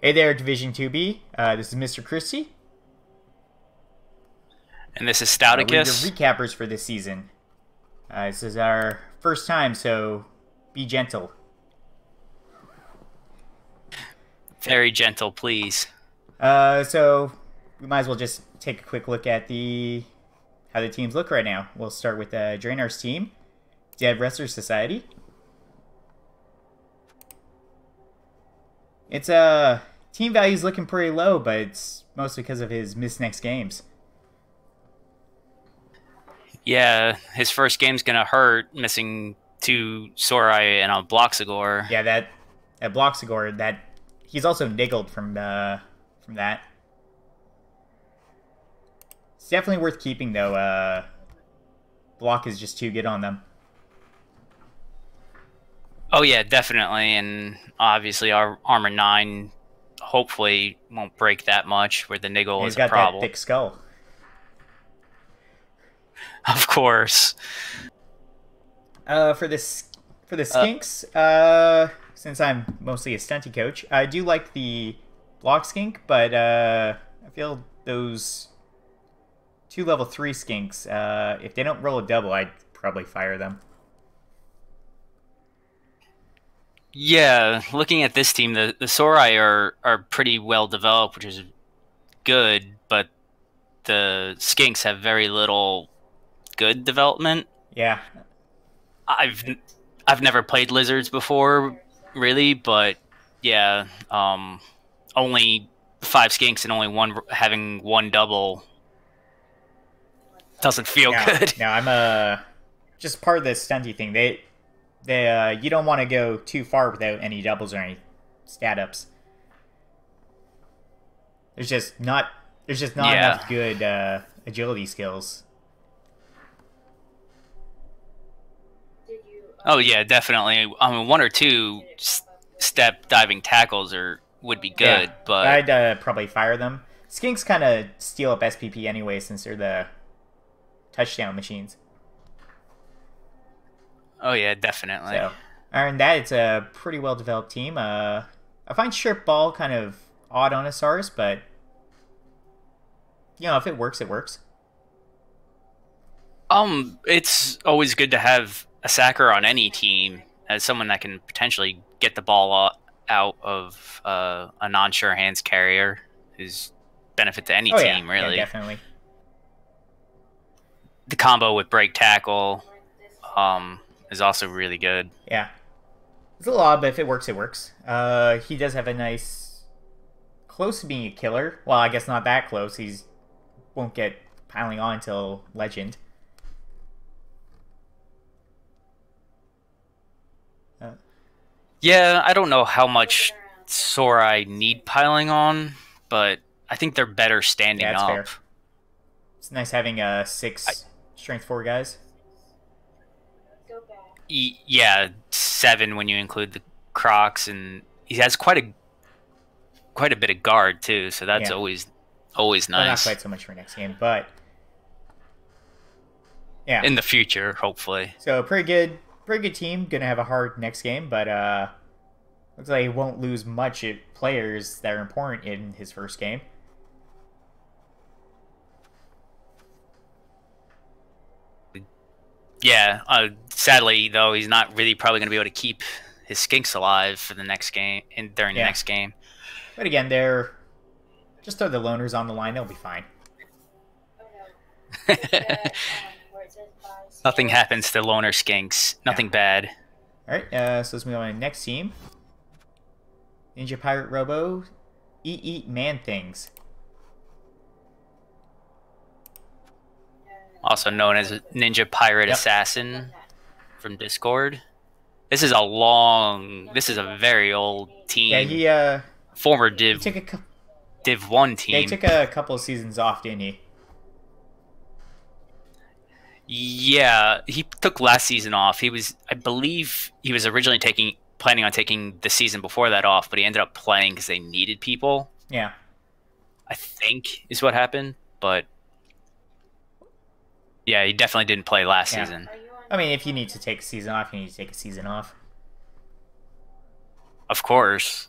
Hey there, Division 2B. This is Mr. Christie. And this is We're your Stouticus. recappers for this season. This is our first time, so be gentle. Very gentle, please. So we might as well just take a quick look at the how the teams look right now. We'll start with Draenar's team, Dead Wrestler Society. It's team value's looking pretty low, but it's mostly because of his missed next games. Yeah, his first game's gonna hurt, missing two Sorai and a Bloxagor. Yeah, that Bloxagor, that he's also niggled from that. It's definitely worth keeping though. Block is just too good on them. Oh yeah, definitely, and obviously our armor 9 hopefully won't break that much where the niggle And is he's a got that problem. thick skull. Of course. For the skinks, since I'm mostly a stunty coach, I do like the block skink, but I feel those two level 3 skinks, if they don't roll a double, I'd probably fire them. Yeah, looking at this team, the Sorai are pretty well developed, which is good, but the Skinks have very little good development. Yeah, I've I've never played lizards before, really, but yeah, only 5 skinks and only one having one double doesn't feel no, good. no, I'm just part of the stunty thing. They you don't want to go too far without any doubles or any stat ups. There's just not Yeah. enough good agility skills. Oh yeah, definitely. I mean, one or two step diving tackles would be good, Yeah, but I'd probably fire them. Skinks kind of steal up SPP anyway since they're the touchdown machines. oh yeah, definitely. So, other than that, it's a pretty well developed team. I find Strip Ball kind of odd on Asaurus, but if it works, it works. It's always good to have a sacker on any team as someone that can potentially get the ball out of a non-sure hands carrier is benefit to any Oh yeah, team, really. yeah, definitely. The combo with break tackle is also really good. Yeah, it's a little odd, but if it works, it works. He does have a nice, close to being a killer. Well, I guess not that close. He's won't get piling on until Legend. Yeah, I don't know how much Sorai need piling on, but I think they're better standing Yeah, that's up. fair. It's nice having I, six strength 4 guys. yeah, 7 when you include the Crocs, and he has quite a bit of guard too, so that's Yeah. always Well, not nice. quite so much for next game, but yeah. In the future, hopefully. So pretty good team. Gonna have a hard next game, but looks like he won't lose much at players that are important in his first game. Yeah, sadly though, he's not really probably going to be able to keep his skinks alive for the next game during the Yeah. next game. But again, they're just throw the loners on the line; they'll be fine. Nothing happens to loner skinks. Nothing bad. All right, so let's move on to the next team. Ninja Pirate Robo, eat man things. Also known as Ninja Pirate Yep. Assassin from Discord. This is a very old team. Yeah, Former he Div took a Div 1 yeah, he team. took a couple of seasons off, didn't he? Yeah, he took last season off. I believe he was originally planning on taking the season before that off, but he ended up playing because they needed people. Yeah. I think is what happened, but yeah, he definitely didn't play last Yeah. season. I mean, if you need to take a season off, you need to take a season off. Of course.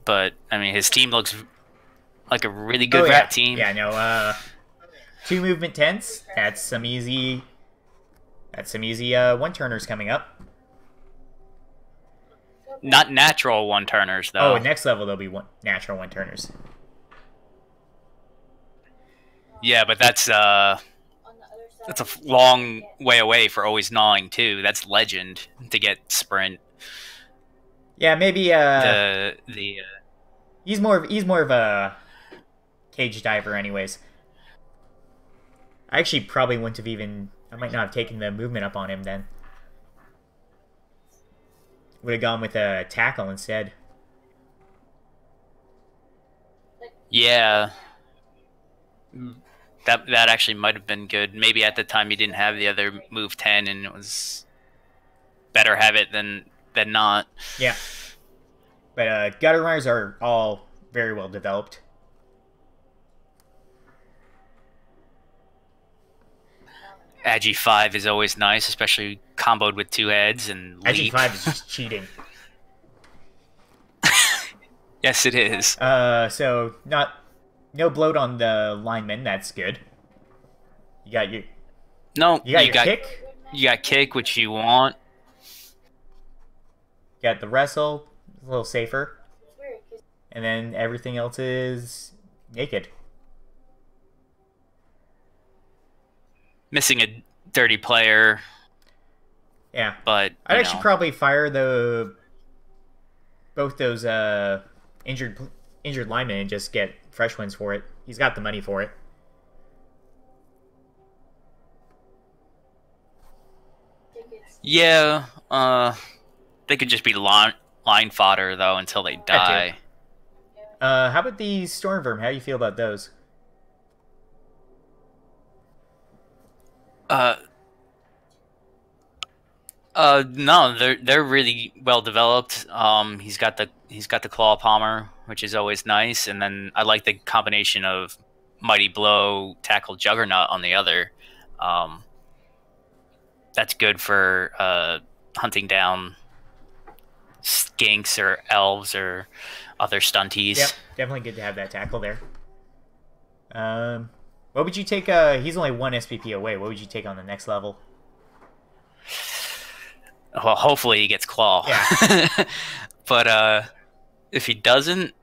but I mean his team looks like a really good rat team. Yeah, no. 2 movement 10s. That's some easy. That's some easy one turners coming up. Not natural one turners though. Oh, next level there'll be natural one turners. Yeah, but that's a long way away for always gnawing too. That's legend to get sprint. Yeah, maybe he's more of a cage diver anyways. I actually probably wouldn't have even... I might not have taken the movement up on him then. Would have gone with a tackle instead. Yeah. That actually might have been good. Maybe at the time he didn't have the other move 10 and it was better have it than not. Yeah. But gutter runners are all very well developed. Agi 5 is always nice, especially comboed with 2 heads and Agi 5 is just cheating. Yes, it is. So no bloat on the lineman. That's good. You got your kick. You got kick, which you want. You got the wrestle, a little safer, and then everything else is naked. Missing a dirty player. Yeah, but I'd actually probably fire both those injured linemen and just get fresh ones for it. He's got the money for it. Yeah, they could just be line fodder though until they die. How about the Stormverm? How do you feel about those? No, they're really well developed. He's got the claw palmer, which is always nice, and then I like the combination of mighty blow, tackle, juggernaut on the other. That's good for hunting down skinks or elves or other stunties. Yep, definitely good to have that tackle there. What would you take? He's only 1 SPP away. What would you take on the next level? Well, hopefully he gets claw. Yeah. But if he doesn't,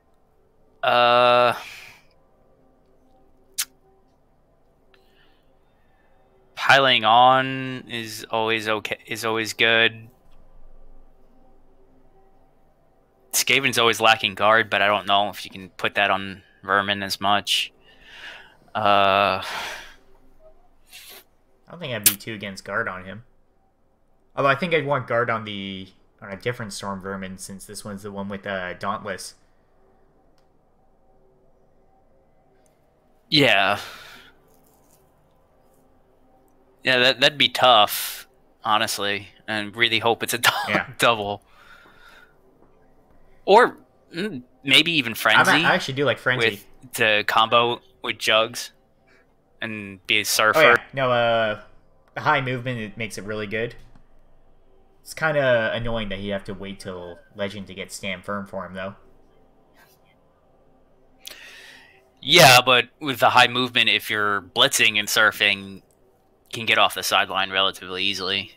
piling on is always okay. Is always good. Skaven's always lacking guard, but I don't know if you can put that on Vermin as much. I don't think I'd be 2 against guard on him. Although I think I'd want guard on a different Storm Vermin, since this one's the one with Dauntless. Yeah. Yeah, that'd be tough, honestly, and really hope it's a double. Or maybe even Frenzy. I actually do like Frenzy. To combo with Jugs and be a surfer. Oh, yeah. No, high movement, it makes it really good. It's kind of annoying that you have to wait till Legend to get Stand Firm for him, though. Yeah, but with the high movement, if you're blitzing and surfing, you can get off the sideline relatively easily.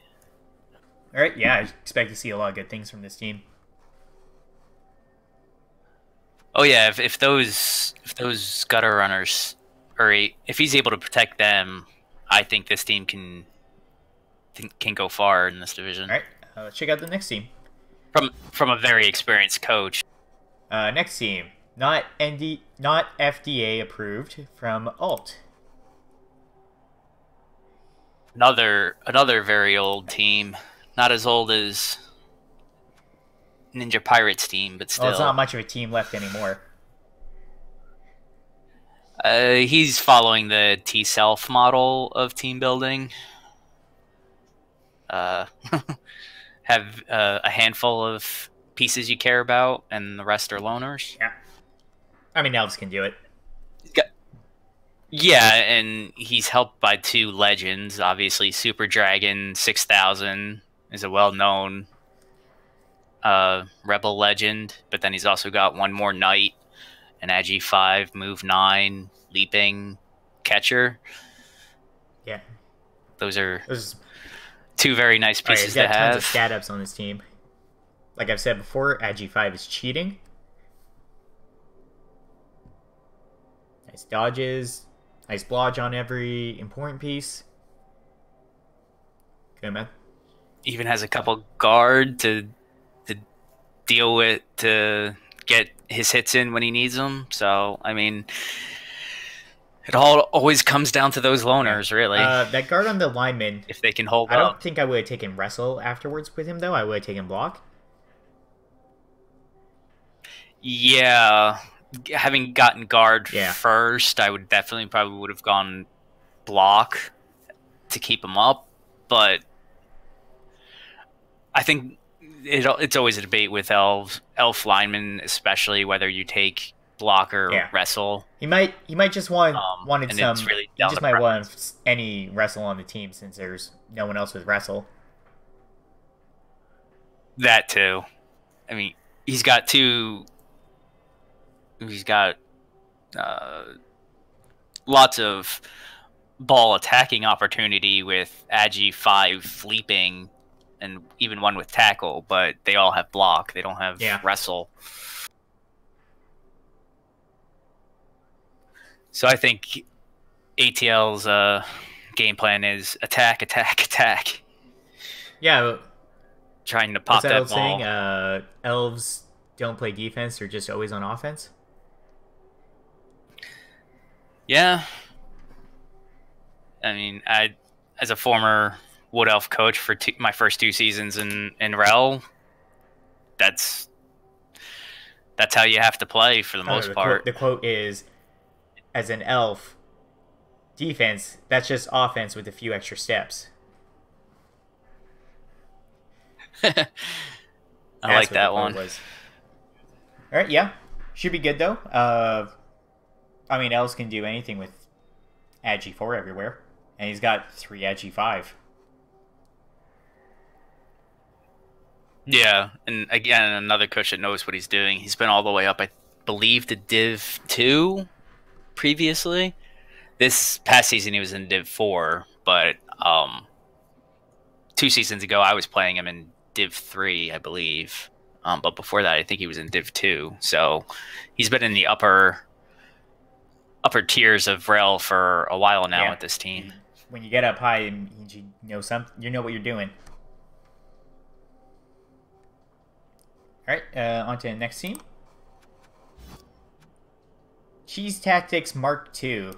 Alright, yeah, I expect to see a lot of good things from this team. Oh yeah, if those gutter runners, or if he's able to protect them, I think this team can go far in this division. All right, let's check out the next team. From a very experienced coach. Next team, not FDA approved, from Alt. Another very old team, not as old as Ninja Pirates team, but still. Well, it's not much of a team left anymore. He's following the T-Self model of team building. Have a handful of pieces you care about, and the rest are loners. Yeah. I mean, elves can do it. Yeah, and he's helped by 2 legends. Obviously, Super Dragon 6000 is a well-known Rebel Legend, but then he's also got one more Knight, an Agi 5, move 9, leaping, catcher. Yeah. Those are Those, two very nice all right, pieces he's to got tons have. of stat ups on this team. Like I've said before, Agi 5 is cheating. Nice dodges. Nice blodge on every important piece. Good, man. Even has a couple guard to deal with, to get his hits in when he needs them. So, I mean, it all always comes down to those loners, really. That guard on the lineman, if they can hold I don't up. think I would have taken wrestle afterwards with him, though. I would have taken block. Yeah. Having gotten guard Yeah. first, I would definitely probably would have gone block to keep him up. But I think it's always a debate with elf linemen, especially whether you take block or wrestle. He might just wanted some. Really he just might want any wrestle on the team since there's no one else with wrestle. That too. I mean, he's got two. He's got lots of ball attacking opportunity with Agi 5 leaping, and even one with tackle, but they all have block. They don't have wrestle. So I think ATL's game plan is attack, attack, attack. Yeah. Trying to pop that old ball. Saying, elves don't play defense. They're just always on offense. Yeah. I mean, as a former Wood Elf coach for my first 2 seasons in REL, that's how you have to play for the most part. The quote is, as an elf, defense, that's just offense with a few extra steps. I like that one. All right, yeah. Should be good, though. I mean, elves can do anything with Agi 4 everywhere. And he's got 3 Agi 5. Yeah, and again, another coach that knows what he's doing. He's been all the way up, I believe, to Div 2 previously. This past season, he was in Div 4, but 2 seasons ago, I was playing him in Div 3, I believe. But before that, I think he was in Div 2. So he's been in the upper tiers of REL for a while now with this team. When you get up high, you know what you're doing. All right, on to the next team. Cheese Tactics Mark II.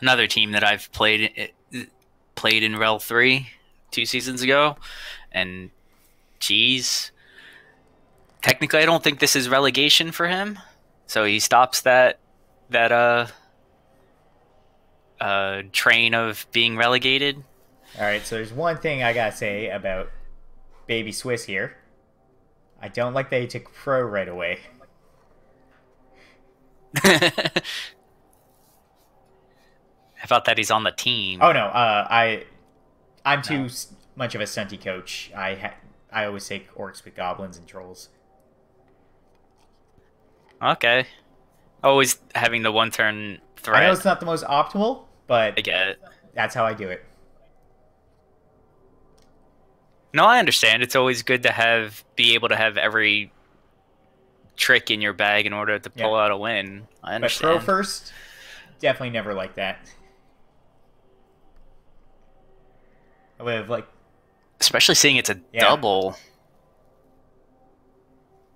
Another team that I've played in REL 3 2 seasons ago, and geez, technically I don't think this is relegation for him, so he stops that train of being relegated. All right, so there's one thing I gotta say about Baby Swiss here. I don't like that he took pro right away. How about that he's on the team? Oh no, I'm too much of a stunty coach. I always take orcs with goblins and trolls. Okay. Always having the one-turn threat. I know it's not the most optimal, but I get it. That's how I do it. No, I understand. It's always good to be able to have every trick in your bag in order to pull out a win. I understand. But pro first, definitely never like that. I would have especially seeing it's a double.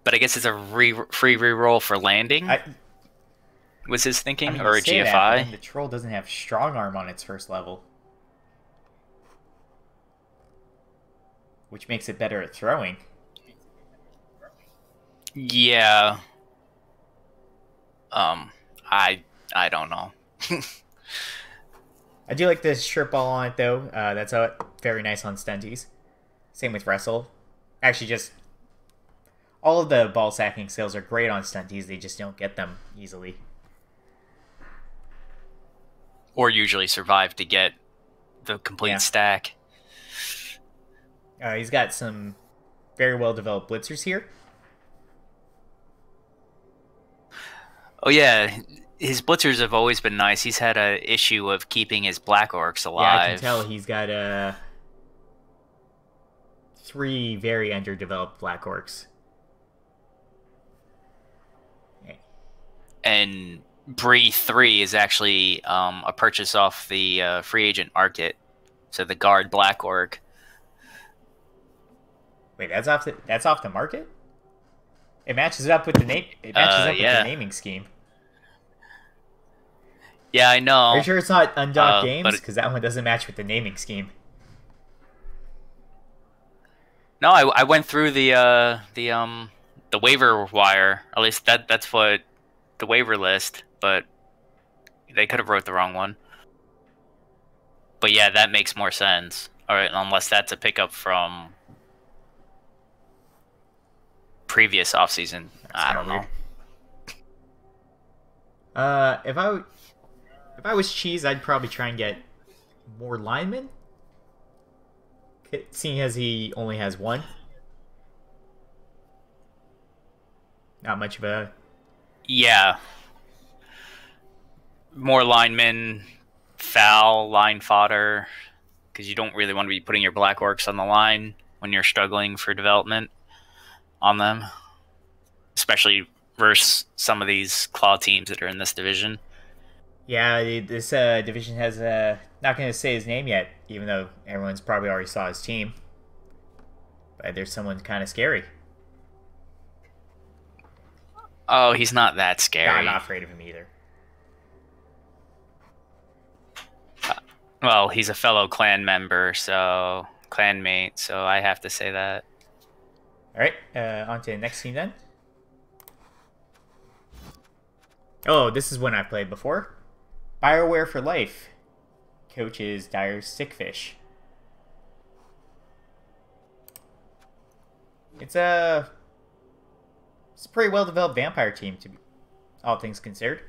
But I guess it's a free reroll for landing. Was his thinking, or a GFI? The troll doesn't have strong arm on its first level, which makes it better at throwing. Yeah. I don't know. I do like the strip ball on it though. That's very nice on stunties. Same with wrestle. Actually, just all of the ball sacking skills are great on stunties. They just don't get them easily. or usually survive to get the complete Yeah. stack. He's got some very well developed blitzers here. Oh yeah, his blitzers have always been nice. He's had a issue of keeping his black orcs alive. Yeah, I can tell he's got 3 very underdeveloped black orcs. And Bree 3 is actually a purchase off the free agent market. So the guard black orc. Wait, that's off the market? It matches up with the name. It matches up with the naming scheme. Yeah, I know. Are you sure it's not Undocked Games? Because that one doesn't match with the naming scheme. No, I went through the waiver wire. At least that's what the waiver list. But they could have wrote the wrong one. But yeah, that makes more sense. All right, unless that's a pickup from previous offseason. I don't know. If I was Cheese, I'd probably try and get more linemen. Seeing as he only has 1. Not much of a... Yeah. More linemen, foul, line fodder, because you don't really want to be putting your black orcs on the line when you're struggling for development on them, especially versus some of these claw teams that are in this division. Yeah, this division has not going to say his name yet, even though everyone's probably already saw his team. But there's someone kind of scary. Oh, he's not that scary. No, I'm not afraid of him either. Well, he's a fellow clan member, so clanmate, so I have to say that. All right, on to the next team then. Oh, this is one I've played before. BioWare for Life. Coach is Dire Stickfish. It's a pretty well developed vampire team, to be all things considered.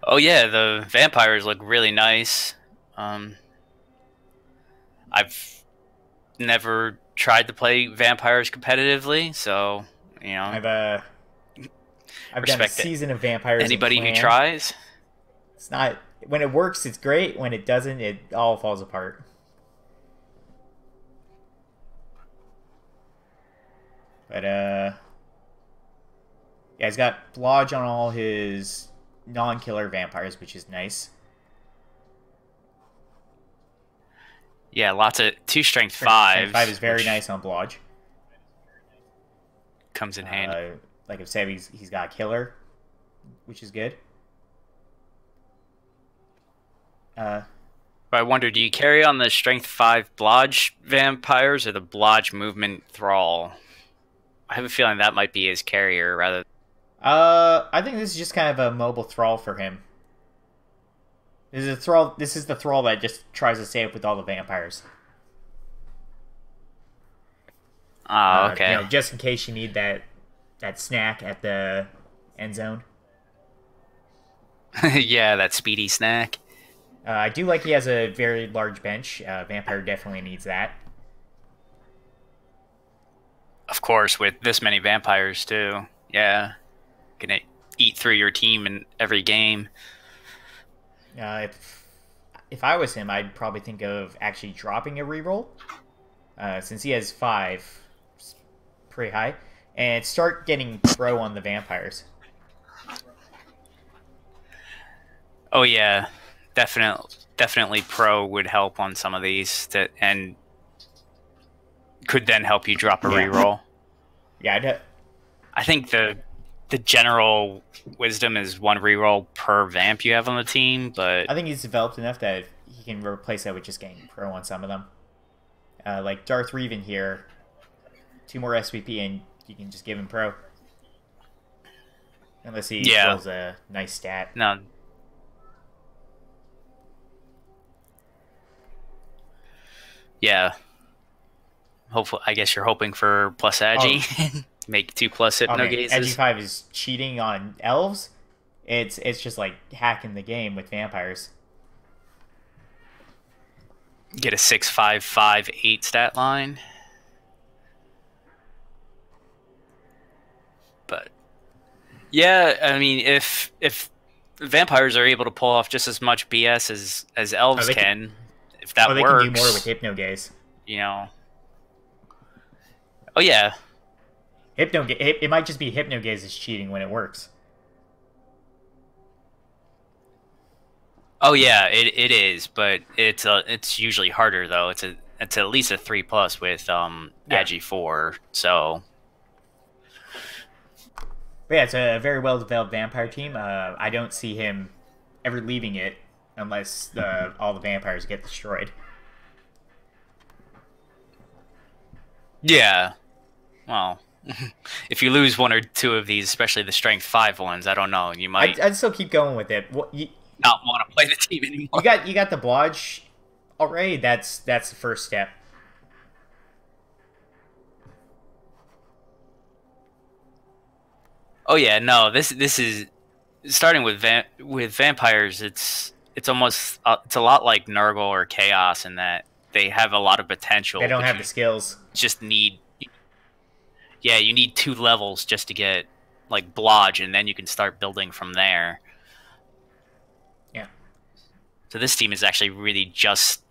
Oh yeah, the vampires look really nice. I've never tried to play vampires competitively, so you know. I've done a season of vampires. Anybody who tries. It's not, when it works, it's great. When it doesn't, it all falls apart. But yeah, he's got Blodge on all his non-killer vampires, which is nice. Yeah, lots of 2 strength 5. 5 is very nice on Blodge. Comes in handy. Like I've said, he's got killer, which is good. I wonder, do you carry on the strength 5 Blodge vampires or the Blodge movement thrall? I have a feeling that might be his carrier rather. I think this is just kind of a mobile thrall for him. This is a thrall. This is the thrall that just tries to stay up with all the vampires. Oh, okay. You know, just in case you need that snack at the end zone. Yeah, that speedy snack. I do like he has a very large bench. Vampire definitely needs that. Of course, with this many vampires too. Yeah. Gonna eat through your team in every game. If I was him, I'd probably think of actually dropping a reroll. Since he has 5, it's pretty high. And start getting pro on the vampires. Oh yeah. Definitely pro would help on some of these, and could then help you drop a reroll. Yeah, I think the general wisdom is 1 reroll per vamp you have on the team, but I think he's developed enough that he can replace that with just getting pro on some of them. Like Darth Revan here, 2 more SVP and you can just give him pro. Unless he rolls a nice stat. No. Yeah. Hopefully, I guess you're hoping for plus Agi. Make 2+ Hypno Gazes. Agi 5 is cheating on elves. It's just like hacking the game with vampires. Get a 6.558 stat line. But yeah, I mean, if vampires are able to pull off just as much BS as elves can, if that they works, can do more with Hypnogaze. You know. Oh yeah. It might just be Hypnogaze is cheating when it works. Oh yeah, it is, but it's usually harder though. It's at least a 3+ with Agi 4. So. But yeah, it's a very well developed vampire team. I don't see him ever leaving it unless all the vampires get destroyed. Yeah. Well, if you lose one or two of these, especially the strength 5 ones, I don't know. You might. I'd still keep going with it. Not want to play the team anymore. You got the Blodge already. That's the first step. Oh yeah, no. This is starting with vampires. It's almost it's a lot like Nurgle or Chaos in that they have a lot of potential. They don't have the skills. Just need. Yeah, you need 2 levels just to get like Blodge, and then you can start building from there. Yeah. So this team is actually really just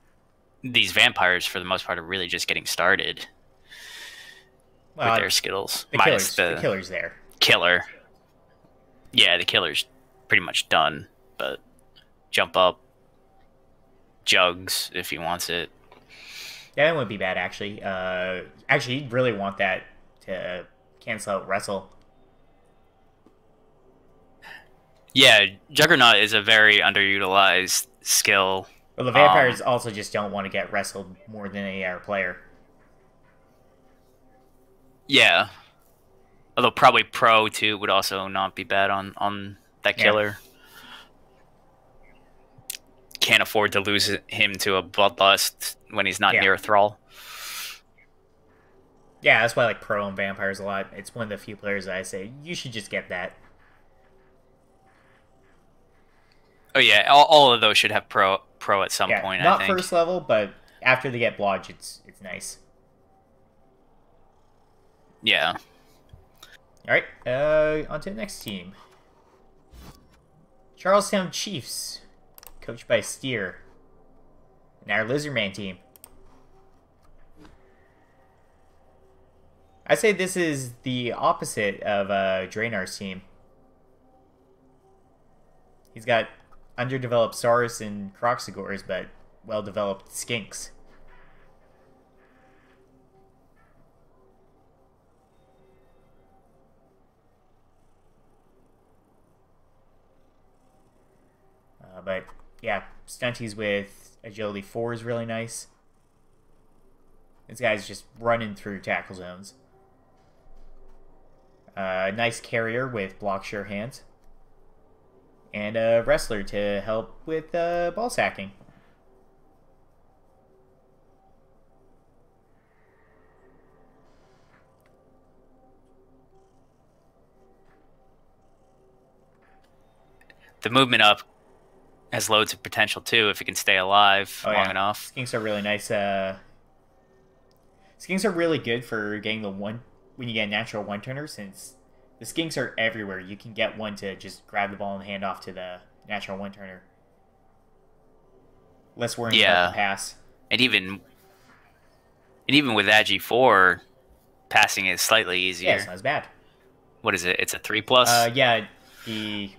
these vampires for the most part are really just getting started with their skills. The killer's there. Killer. Yeah, the killer's pretty much done, but jump up, Jugs if he wants it. Yeah, that wouldn't be bad actually. Actually, he'd really want that to cancel out Wrestle. Yeah, Juggernaut is a very underutilized skill. Well, the vampires also just don't want to get wrestled more than any other player. Yeah. Although probably Pro, too, would also not be bad on that killer. Yeah. Can't afford to lose him to a Bloodlust when he's not near a Thrall. Yeah, that's why I like Pro and Vampires a lot. It's one of the few players that I say, you should just get that. Oh yeah, all of those should have Pro at some point, I think. Not first level, but after they get Blodge, it's nice. Yeah. Alright, on to the next team. Charlestown Chiefs, coached by Steer. And our Lizardman team. I say this is the opposite of Draenar's team. He's got underdeveloped Saurus and Croxagores, but well-developed Skinks. But yeah, Stunties with Agility 4 is really nice. This guy's just running through tackle zones. Nice carrier with block sure hands. And a wrestler to help with ball sacking. The movement up has loads of potential too if it can stay alive long enough. Skinks are really nice. Skinks are really good for getting the one when you get a natural one-turner, since the Skinks are everywhere. You can get one to just grab the ball and hand off to the natural one-turner. Less worrying about the pass. And even with Agi 4, passing is slightly easier. Yeah, it's not as bad. What is it? It's a 3+? Yeah, the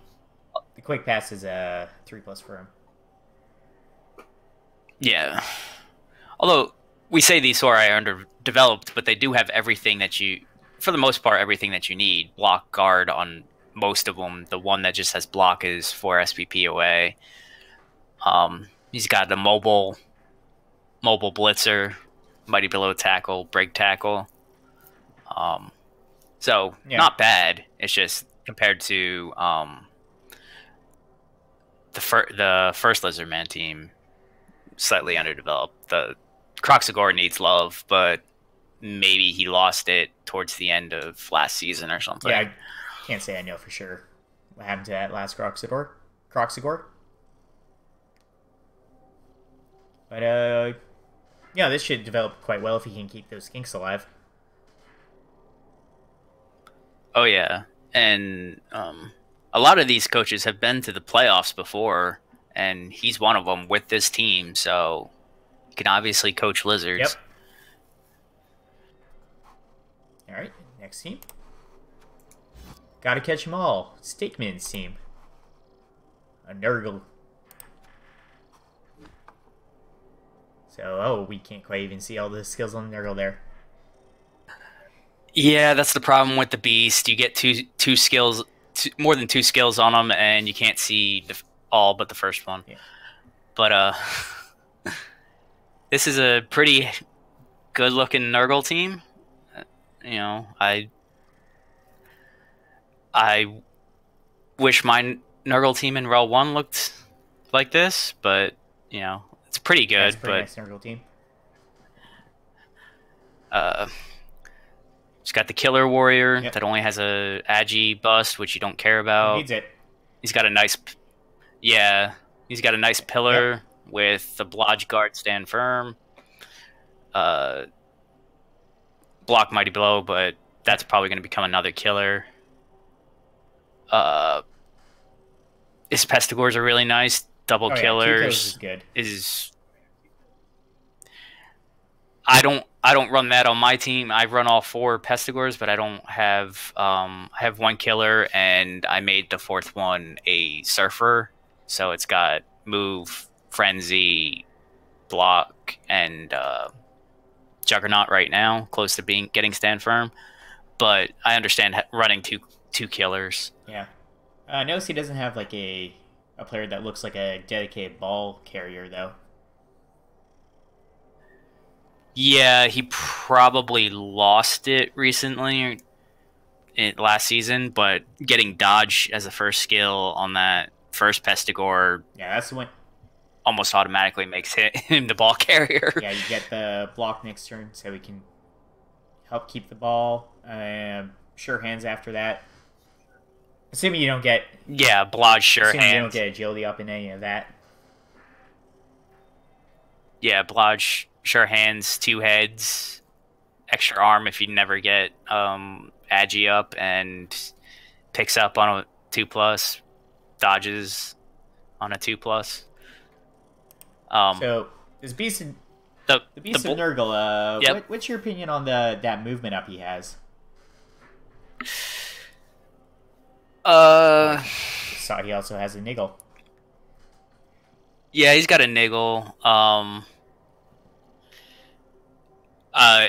quick pass is a 3+ for him. Yeah. Although we say these Sauri are underdeveloped, but they do have everything that you, for the most part, everything that you need. Block, guard on most of them. The one that just has block is 4 SPP away. He's got the mobile blitzer, mighty below tackle, break tackle. So not bad. It's just compared to the first Lizardman team, slightly underdeveloped. The Croxagore needs love, but maybe he lost it towards the end of last season or something. Yeah, I can't say I know for sure. what happened to that last Croxigore. But, yeah, this should develop quite well if he can keep those skinks alive. Oh, yeah. And a lot of these coaches have been to the playoffs before, and he's one of them with this team, so he can obviously coach lizards. Yep. Alright, next team. Gotta catch them all. Steakman's team. A Nurgle. So, oh, we can't quite even see all the skills on the Nurgle there. Yeah, that's the problem with the beast. You get two skills, more than 2 skills on them, and you can't see all but the first one. Yeah. But this is a pretty good-looking Nurgle team. You know, I wish my Nurgle team in REL 1 looked like this, but you know, it's pretty good. That's a pretty nice Nurgle team. He's got the Killer Warrior that only has a Agi bust, which you don't care about. He needs it. He's got a nice, he's got a nice pillar with the Blodge Guard stand firm. Block Mighty Blow, but that's probably going to become another killer. His Pestigores are really nice. Double killers is good. I don't run that on my team. I run all 4 Pestigores, but I don't have I have 1 killer, and I made the 4th one a Surfer, so it's got move, frenzy, block, and Juggernaut right now, close to getting stand firm. But I understand running two killers. Yeah, notice he doesn't have like a player that looks like a dedicated ball carrier though. Yeah, he probably lost it recently, last season, but getting dodge as a first skill on that first Pestigore, yeah, that's the one. Almost automatically makes him the ball carrier. Yeah, you get the block next turn, so he can help keep the ball. Sure hands after that. Assuming you don't get Blodge sure hands. Assuming you don't get agility up in any of that. Yeah, Blodge sure hands, 2 heads, extra arm if you never get Agi up, and picks up on a 2+, dodges on a 2+. So this beast, the beast of Nurgle. What's your opinion on that movement up he has? Saw he also has a niggle. Yeah, he's got a niggle.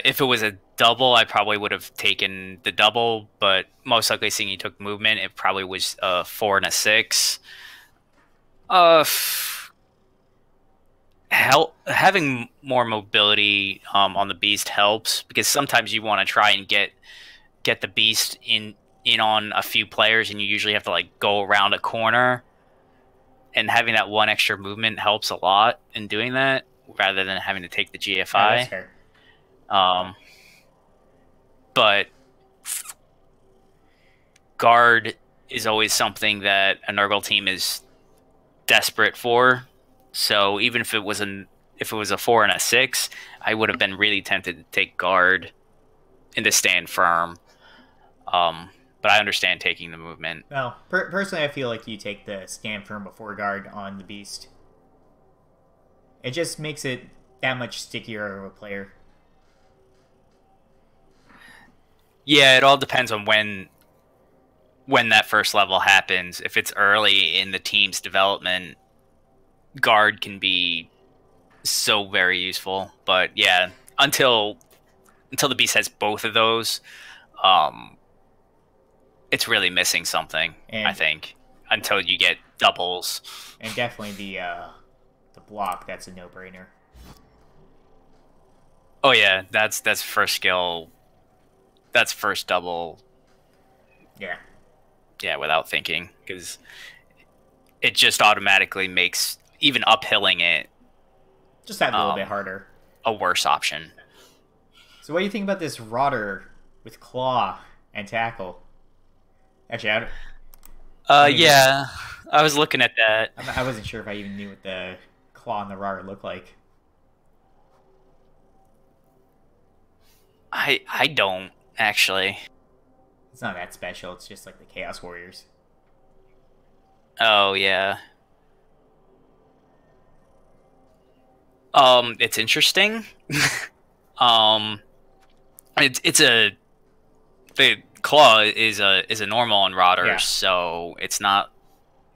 If it was a double, I probably would have taken the double, but most likely seeing he took movement, it probably was a 4 and a 6. Having more mobility on the beast helps, because sometimes you want to try and get the beast in on a few players, and you usually have to like go around a corner, and having that 1 extra movement helps a lot in doing that, rather than having to take the GFI. Yeah, that's fair. But guard is always something that a Nurgle team is desperate for. So even if it was a 4 and a 6, I would have been really tempted to take guard and to stand firm. But I understand taking the movement. Well, personally, I feel like you take the stand firm before guard on the beast. It just makes it that much stickier of a player. Yeah, it all depends on when that first level happens. If it's early in the team's development, guard can be so very useful. But yeah, until the beast has both of those, it's really missing something, I think, until you get doubles. And definitely the block, that's a no-brainer. Oh yeah, that's first skill. That's first double. Yeah. Yeah, without thinking, because it just automatically makes even uphilling it just that little bit harder. A worse option. So what do you think about this Rotter with claw and tackle? Actually, I don't even. Yeah, I was looking at that. I wasn't sure if I even knew what the claw and the RAR looked like. I don't actually. It's not that special. It's just like the Chaos Warriors. Oh yeah. It's interesting. um, it's a the claw is a normal on Rotters, Yeah. so it's not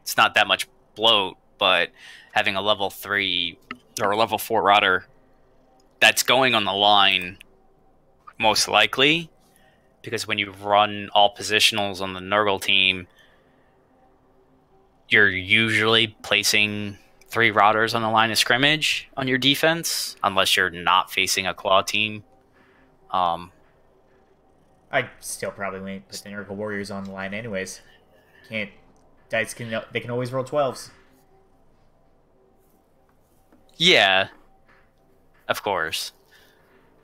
that much bloat, but having a level 3 or a level 4 Rotter that's going on the line most likely, because when you run all positionals on the Nurgle team, you're usually placing 3 Rotters on the line of scrimmage on your defense, unless you're not facing a claw team. I still probably wouldn't put the Nurgle Warriors on the line anyways. Can't dice can they can always roll 12s. Yeah, of course.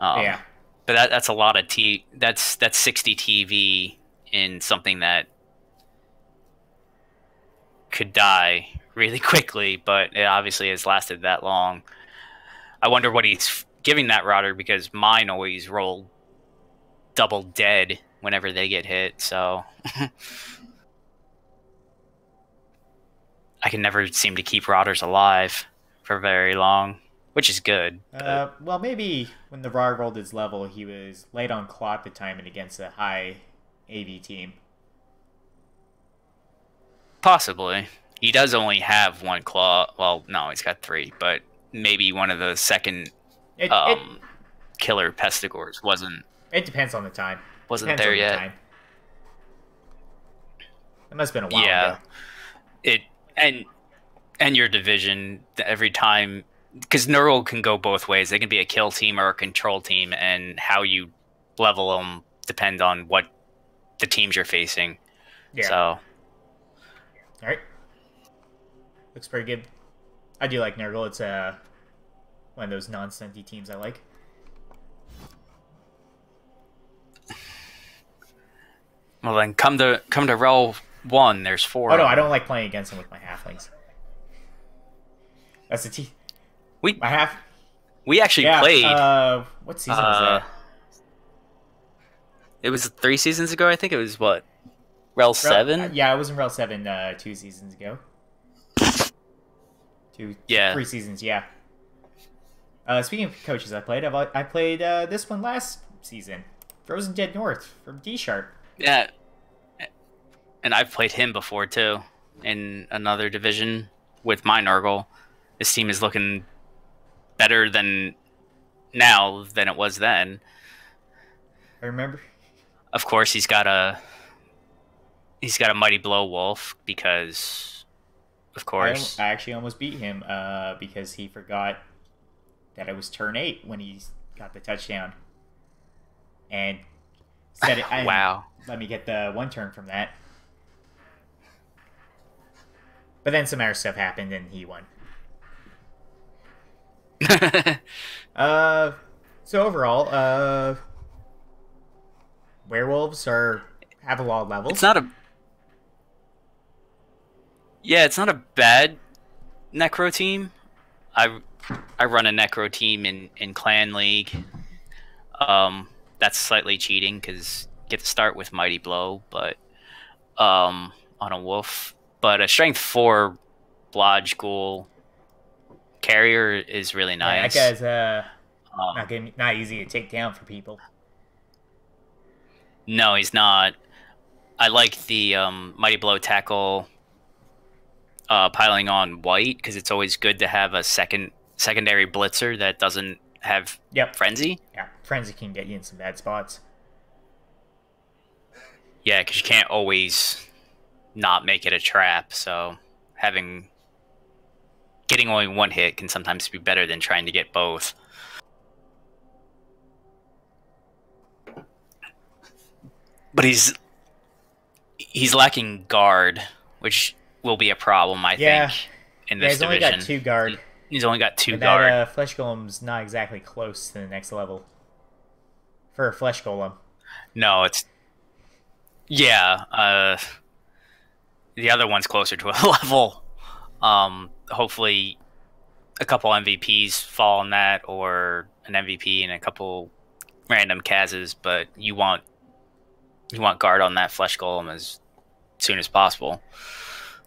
Yeah. But that's a lot of that's 60 TV in something that could die really quickly, but it obviously has lasted that long. I wonder what he's giving that Rotter, because mine always roll double dead whenever they get hit, so I can never seem to keep Rotters alive for very long, which is good. Well, maybe when the RAR rolled his level, he was late on claw at the time and against a high AV team. Possibly. He does only have one claw. Well, no, he's got 3, but maybe one of the second It it killer pestigores it depends on the time. wasn't Depends there on the yet. time. It must have been a while Yeah. ago. It and your division every time, because Neural can go both ways. They can be a kill team or a control team, and how you level them depend on what the teams you're facing. Yeah. So All right. Looks pretty good. I do like Nurgle. It's one of those non-stunty teams I like. well, then come to REL 1. There's 4. Oh no, I don't like playing against them with my halflings. That's the T. We My half. we actually Yeah. played. What season was that? It was 3 seasons ago. I think it was what, REL 7. Yeah, I was in REL 7 2 seasons ago. Yeah. 3 seasons. Yeah. Speaking of coaches, I played this one last season. Frozen Dead North from D Sharp. Yeah, and I've played him before too in another division with my Nurgle. This team is looking better than now than it was then. I remember. Of course, he's got a Mighty Blow Wolf, because of course. I actually almost beat him because he forgot that it was turn 8 when he got the touchdown, and said it. Wow. Let me get the 1 turn from that. But then some other stuff happened and he won. So overall, werewolves have a lot of levels. It's not a bad Necro team. I run a Necro team in Clan League. That's slightly cheating because you get to start with Mighty Blow, but on a wolf. But a Strength 4 Blodge Ghoul carrier is really nice. Yeah, that guy's not easy to take down for people. No, he's not. I like the Mighty Blow tackle piling on white, because it's always good to have a secondary blitzer that doesn't have frenzy. Yeah, frenzy can get you in some bad spots. Yeah, because you can't always not make it a trap. So getting only 1 hit can sometimes be better than trying to get both. But he's lacking guard, which will be a problem, I think, in this division. He's only got 2 guard. He's only got 2 guard. That Flesh Golem's not exactly close to the next level for a Flesh Golem. No, it's the other one's closer to a level. Hopefully, a couple MVPs fall on that, or an MVP and a couple random Kazes. But you want guard on that flesh golem as soon as possible.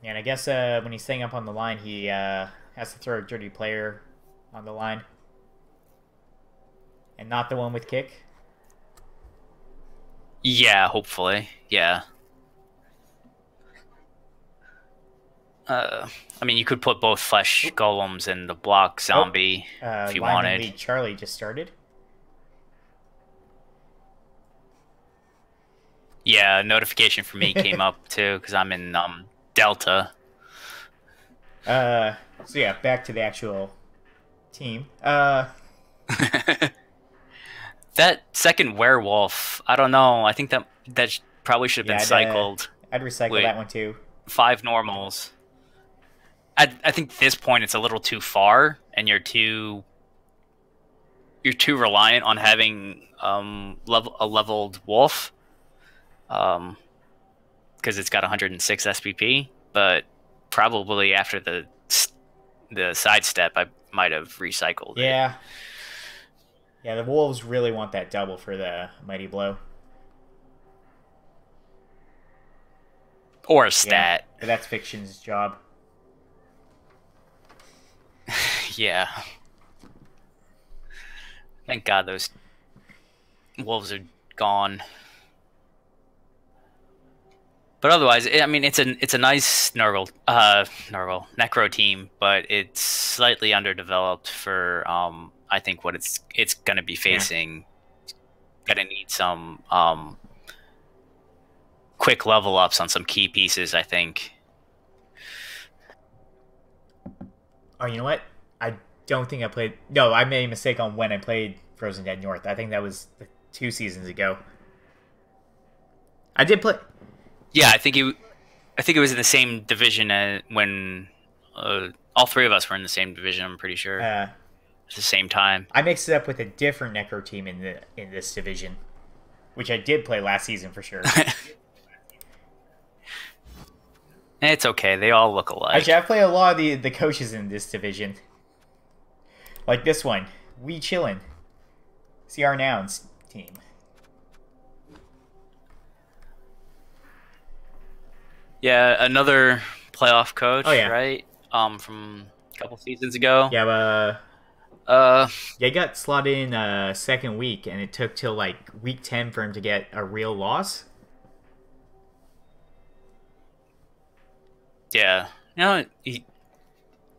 And I guess when he's staying up on the line, he has to throw a dirty player on the line. And not the one with kick. Yeah, hopefully. Yeah. I mean, you could put both flesh golems in the block zombie if you wanted. League Charlie just started. Yeah, a notification for me came up too because I'm in Delta. So yeah, back to the actual team. That second werewolf, I don't know. I think that probably should have been cycled. I'd recycle that one too. 5 normals. I think at this point it's a little too far, and you're too reliant on having a leveled wolf, because it's got 106 SPP. But probably after the sidestep, I might have recycled it. Yeah, the wolves really want that double for the mighty blow, or a stat. Yeah, but that's Fiction's job. Yeah. Thank God those wolves are gone. But otherwise, I mean, it's a nice Necro team, but it's slightly underdeveloped for I think what it's going to be facing. Yeah. Going to need some quick level ups on some key pieces, I think. Oh, you know what? I don't think I played... No, I made a mistake on when I played Frozen Dead North. I think that was 2 seasons ago. I did play... Yeah, I think it was in the same division when all 3 of us were in the same division, I'm pretty sure. At the same time. I mixed it up with a different Necro team in this division, which I did play last season for sure. It's okay. They all look alike. Actually, I play a lot of the coaches in this division. Like this one. We Chillin'. CR Nouns team. Yeah, another playoff coach, oh, yeah. Right? From a couple seasons ago. Yeah, he got slotted in second week, and it took till like week 10 for him to get a real loss. Yeah, he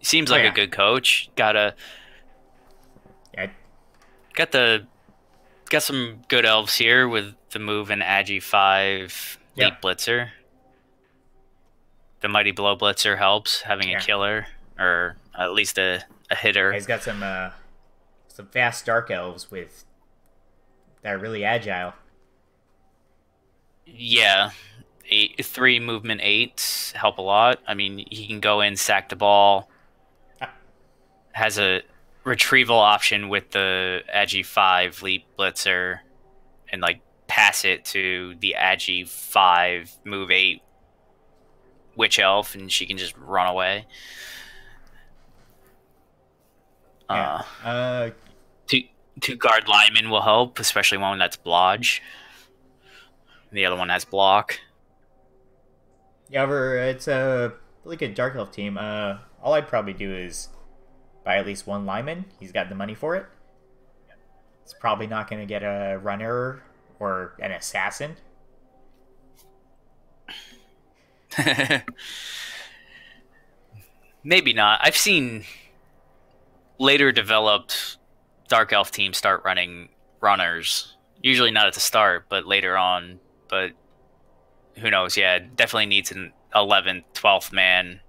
seems like a good coach. Got some good elves here with the move in Agi 5 Leap Blitzer. The Mighty Blow Blitzer helps having a killer, or at least a hitter. He's got some fast dark elves that are really agile. Yeah. 3 movement 8 help a lot. I mean, he can go in, sack the ball. Has a retrieval option with the Agi 5 Leap Blitzer, and like pass it to the Agi 5 move 8 Witch Elf, and she can just run away. Two guard linemen will help, especially one that's Blodge. The other one has block. Yeah, it's a really good Dark Elf team. All I'd probably do is buy at least 1 lineman. He's got the money for it. It's probably not going to get a runner or an assassin. Maybe not. I've seen later developed Dark Elf teams start running runners. Usually not at the start, but later on. But who knows? Yeah, definitely needs an 11th, 12th man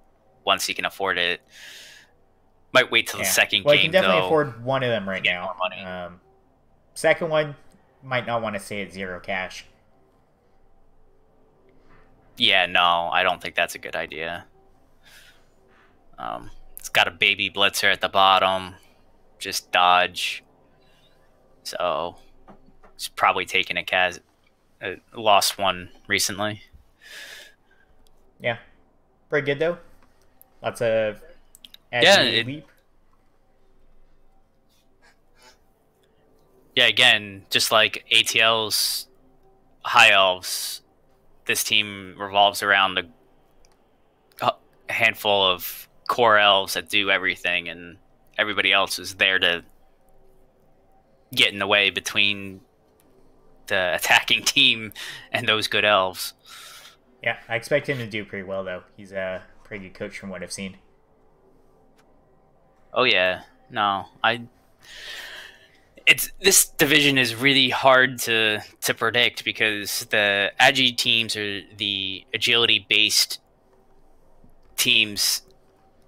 once he can afford it. Might wait till the second game, he can definitely afford one of them right now. Second one, might not want to stay at 0 cash. Yeah, no, I don't think that's a good idea. It's got a baby blitzer at the bottom. Just dodge. So, it's probably taken a lost one recently. Yeah. pretty good though. Lots of Yeah, agility leap. yeah. Again, just like ATL's high elves, this team revolves around a handful of core elves that do everything, and everybody else is there to get in the way between the attacking team and those good elves. Yeah, I expect him to do pretty well though. He's a pretty good coach from what I've seen. Oh yeah, no, it's this division is really hard to predict because the agi teams or the agility based teams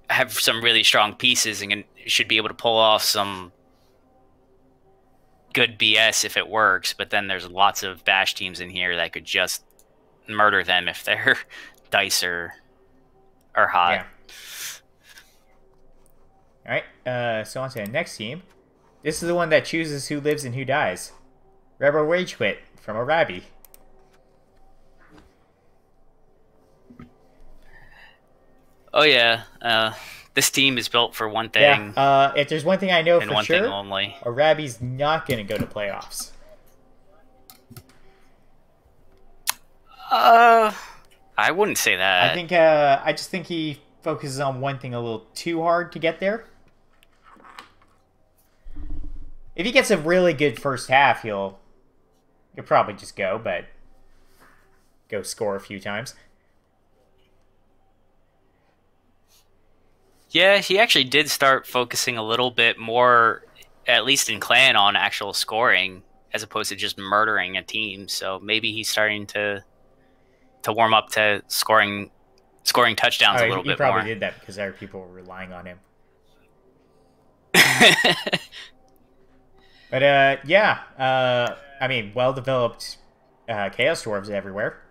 have some really strong pieces and should be able to pull off some good BS if it works. But then there's lots of bash teams in here that could just murder them if their dice are hot. Yeah. All right. So on to the next team. This is the one that chooses who lives and who dies. Rebel Rage Quit from Arabi. Oh yeah, this team is built for one thing. Yeah. If there's one thing I know and for one sure, thing only. Arabi's not going to go to playoffs. I wouldn't say that. I think. I just think he focuses on one thing a little too hard to get there. If he gets a really good first half, he'll probably just go, but go score a few times. Yeah, he actually did start focusing a little bit more, at least in clan, on actual scoring as opposed to just murdering a team. So maybe he's starting to warm up to scoring touchdowns a little bit more. He probably did that because other people were relying on him. But yeah, I mean, well-developed Chaos Dwarves everywhere.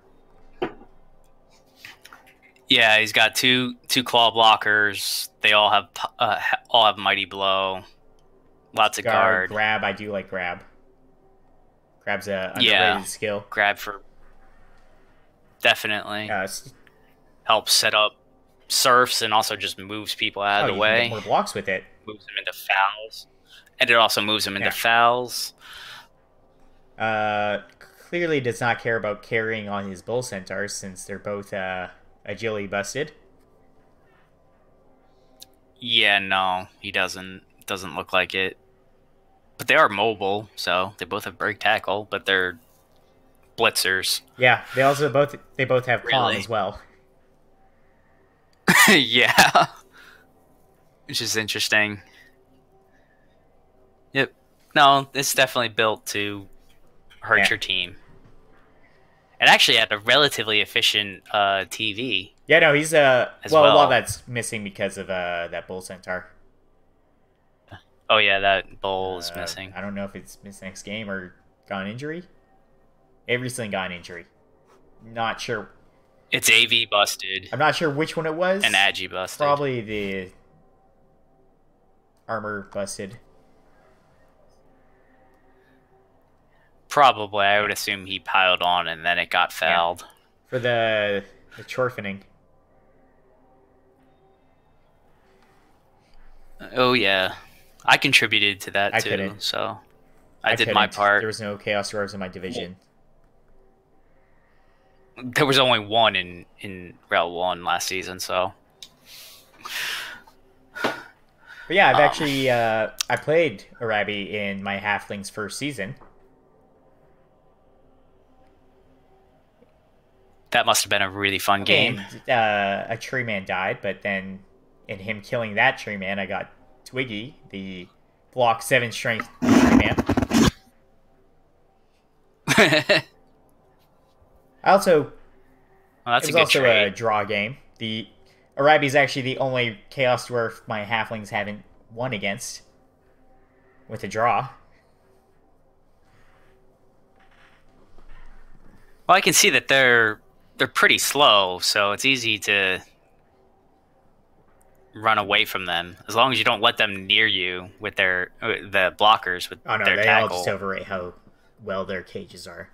Yeah, he's got two claw blockers. They all have mighty blow. Lots of guard. Grab, I do like grab. Grab's a underrated skill. Grab for definitely helps set up surfs and also just moves people out of the way. You can get more blocks with it. Moves them into fouls, and it also moves them into fouls. Clearly does not care about carrying on his bull centaurs since they're both agility busted. Yeah, no, he doesn't. Doesn't look like it. But they are mobile, so they both have break tackle, but they're blitzers. Yeah, they both have calm as well. Yeah. Which is interesting. Yep. No, it's definitely built to hurt your team. And actually at a relatively efficient TV. Yeah, no, he's well, a lot of that's missing because of that bull centaur. Oh yeah, that bull is missing. I don't know if it's missed next game or got an injury. It recently got an injury. Not sure. It's AV busted. I'm not sure which one it was. And Agi busted. Probably the armor busted. Probably. I would assume he piled on and then it got fouled. Yeah. For the chorfening. Oh yeah. I contributed to that too. So I did my part. There was no Chaos Dwarves in my division. There was only one in REL 1 last season, so. But yeah, I've actually I played Arabi in my Halfling's first season. That must have been a really fun game. A tree man died, but then in him killing that tree man, I got Twiggy, the block 7 strength tree man. It was also a draw game. The Arabi is actually the only Chaos Dwarf my Halflings haven't won against with a draw. Well, I can see that they're pretty slow, so it's easy to run away from them as long as you don't let them near you with the blockers with their tackle. They all just overrate how well their cages are.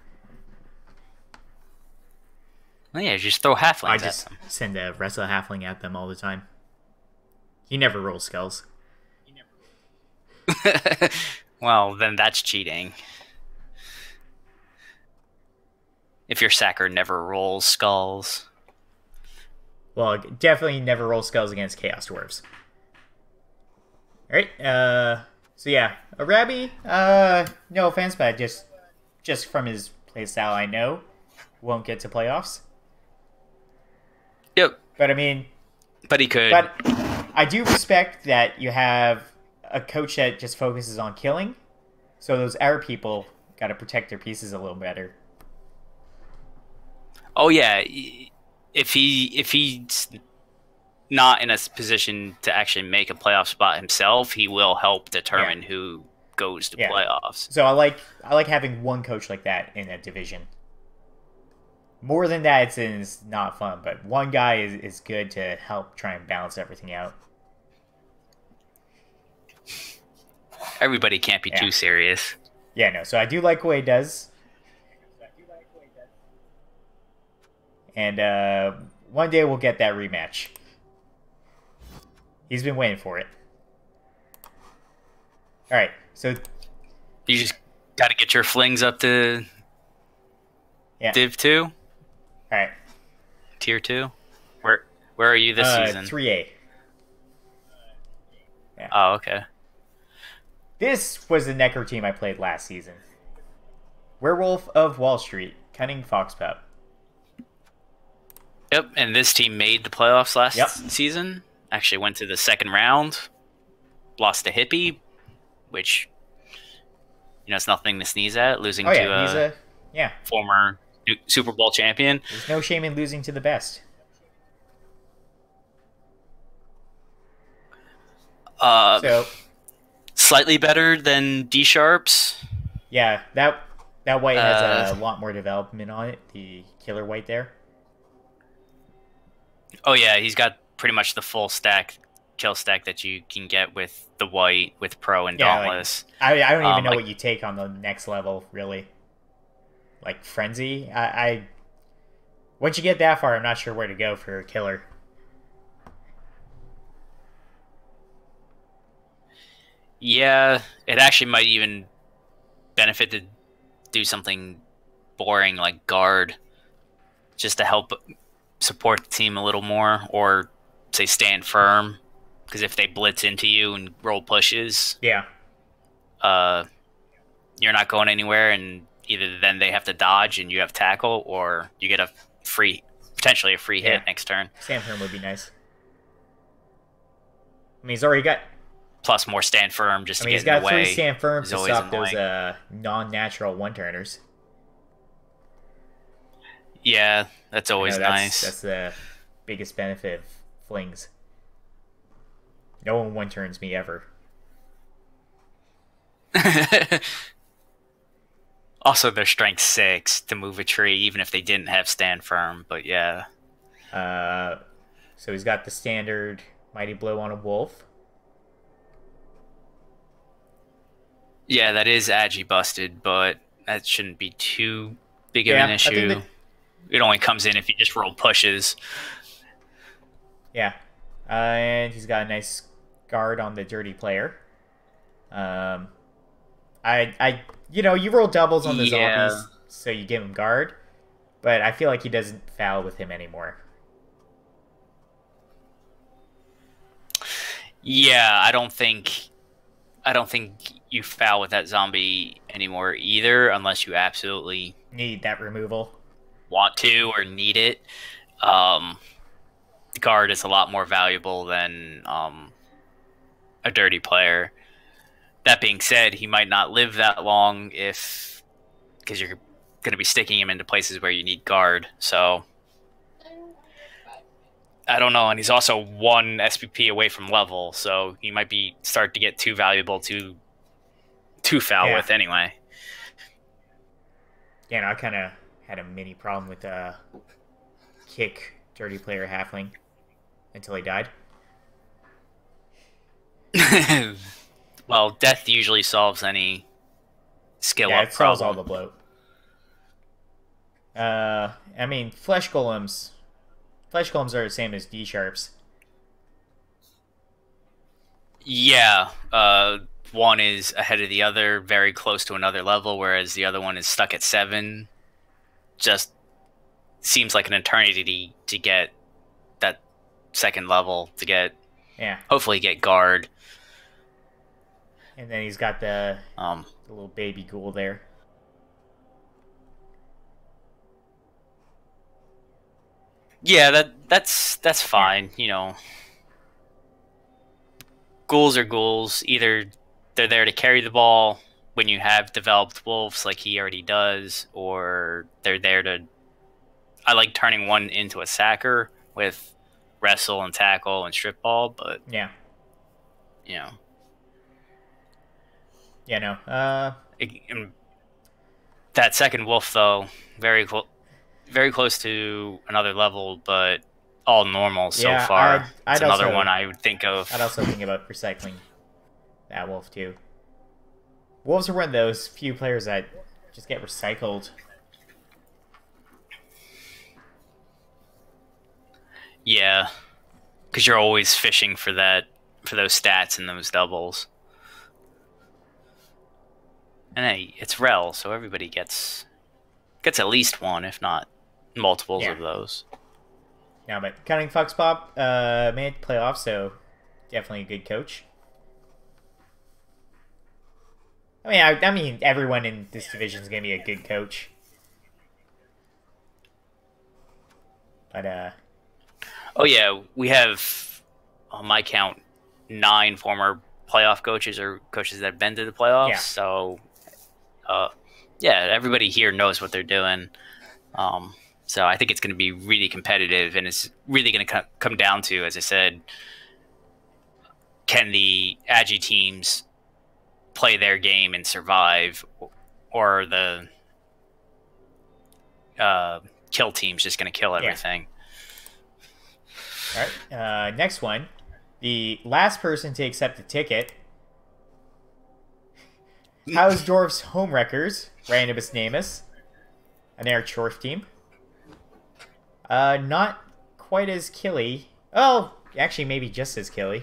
Well, yeah, just throw halflings I at just them. send a wrestle halfling at them all the time. He never rolls skulls. Well, then that's cheating. If your sacker never rolls skulls. Well, definitely never roll skulls against Chaos Dwarves. Alright, so yeah, Arabi, no offense, but just from his playstyle I know, won't get to playoffs. Yep. But I mean... But he could. But I do respect that you have a coach that just focuses on killing, so those Arab people gotta protect their pieces a little better. Oh yeah, if he's not in a position to actually make a playoff spot himself, he will help determine who goes to playoffs. So I like having one coach like that in a division. More than that, it's not fun, but one guy is good to help try and balance everything out. Everybody can't be too serious. Yeah, no, so I do like what he does. And one day we'll get that rematch. He's been waiting for it. Alright, so... You just gotta get your flings up to Div 2? Alright. Tier 2? Where are you this season? 3A. Yeah. Oh, okay. This was the Necro team I played last season. Werewolf of Wall Street, Cunning Fox Pup. Yep, and this team made the playoffs last season. Actually went to the second round. Lost to Hippie, which, it's nothing to sneeze at. Losing to a former Super Bowl champion. There's no shame in losing to the best. So slightly better than D Sharps. Yeah, that white has a lot more development on it. The killer white there. Oh yeah, he's got pretty much the full kill stack that you can get with the white, with Pro and Dauntless. Like, I don't even know what you take on the next level, really. Like Frenzy, I once you get that far, I'm not sure where to go for a killer. Yeah, it actually might even benefit to do something boring like guard, just to help support the team a little more, or say stand firm, because if they blitz into you and roll pushes, you're not going anywhere, and either then they have to dodge and you have tackle, or you get potentially a free hit next turn. Stand firm would be nice. I mean, he's already got plus more stand firm just to get in the way. He's got 3 stand firm to stop those non-natural one-turners. Yeah, that's always nice. That's the biggest benefit of flings. No one one-turns me ever. Also, they're strength 6 to move a tree, even if they didn't have stand firm, but yeah. So he's got the standard Mighty Blow on a wolf. Yeah, that is agi busted, but that shouldn't be too big of an issue. It only comes in if you just roll pushes. Yeah. And he's got a nice guard on the dirty player. You roll doubles on the zombies, so you give him guard, but I feel like he doesn't foul with him anymore. Yeah, I don't think you foul with that zombie anymore either, unless you absolutely need that removal, want to, or need it. Guard is a lot more valuable than a dirty player. That being said, he might not live that long because you're going to be sticking him into places where you need guard. So I don't know, and he's also 1 SPP away from level, so he might start to get too valuable to foul with anyway. Yeah, no, I kind of had a mini problem with kick dirty player halfling until he died. Well, death usually solves any skill up it problem. solves all the bloat. I mean, flesh golems. Flesh golems are the same as D sharps. Yeah, one is ahead of the other, very close to another level, whereas the other one is stuck at 7. Just seems like an eternity to get that second level, to get, Yeah. hopefully get guard. And then he's got the little baby ghoul there. Yeah, that's fine. Yeah. You know, ghouls are ghouls. Either they're there to carry the ball when you have developed wolves like he already does, or they're there to... I like turning one into a sacker with wrestle and tackle and strip ball, but yeah, you know, yeah, no. That second wolf though, very close to another level, but all normal so far. It's another one I would think of. I'd also think about recycling that wolf too. Wolves are one of those few players that just get recycled. Yeah, because you're always fishing for those stats and those doubles. And hey, it's REL, so everybody gets at least one, if not multiples of those. Yeah, but Cunning Fox Pop made it to playoffs, so definitely a good coach. I mean, everyone in this division is gonna be a good coach. But oh yeah, we have, on my count, 9 former playoff coaches or coaches that have been to the playoffs. Yeah. So, yeah, everybody here knows what they're doing. So I think it's going to be really competitive, and it's really going to come down to, as I said, can the Agi teams play their game and survive, or the kill team's just going to kill everything. Yeah. All right, next one. The last person to accept the ticket. How's Dwarf's Homewreckers, Randibus Namus, an Air Chorf team. Not quite as killy. Oh, actually, maybe just as killy.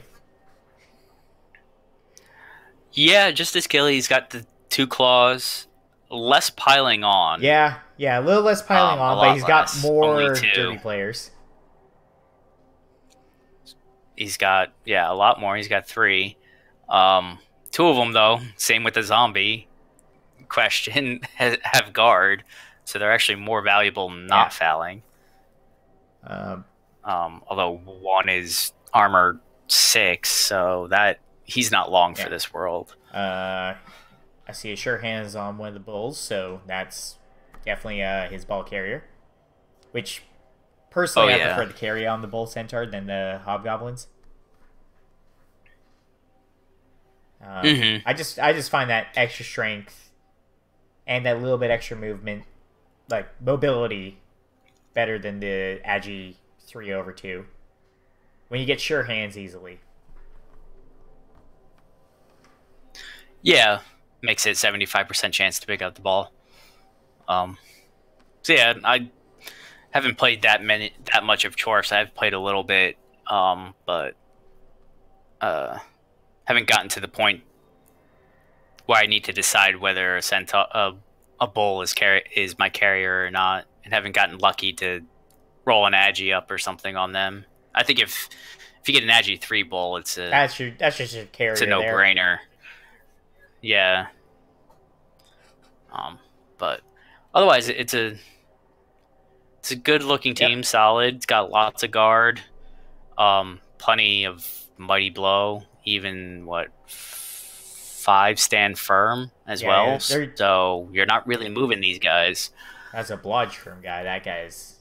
Yeah, just as killy. He's got the 2 claws, less piling on. Yeah, a little less piling on, but he's got more dirty players. He's got, a lot more. He's got 3. 2 of them, though, same with the zombie question, have guard, so they're actually more valuable not fouling. Although one is armor 6, so that he's not long for this world. I see a sure hands on one of the bulls, so that's definitely his ball carrier. Which, personally, I prefer the carry on the bull centaur than the hobgoblins. I just find that extra strength and that little bit extra movement, like mobility, better than the Agi 3/2 when you get sure hands easily. Yeah, makes it 75% chance to pick up the ball. So yeah, I haven't played that much of Chorfs. I've played a little bit, but haven't gotten to the point where I need to decide whether a bull is my carrier or not, and haven't gotten lucky to roll an Agi up or something on them. I think if you get an Agi 3 bull, that's just your carrier. It's a no-brainer. Yeah. But otherwise, it's a good looking team, solid. It's got lots of guard, plenty of mighty blow, even 5 stand firm as well. So you're not really moving these guys. That's a blodge firm guy. That guy's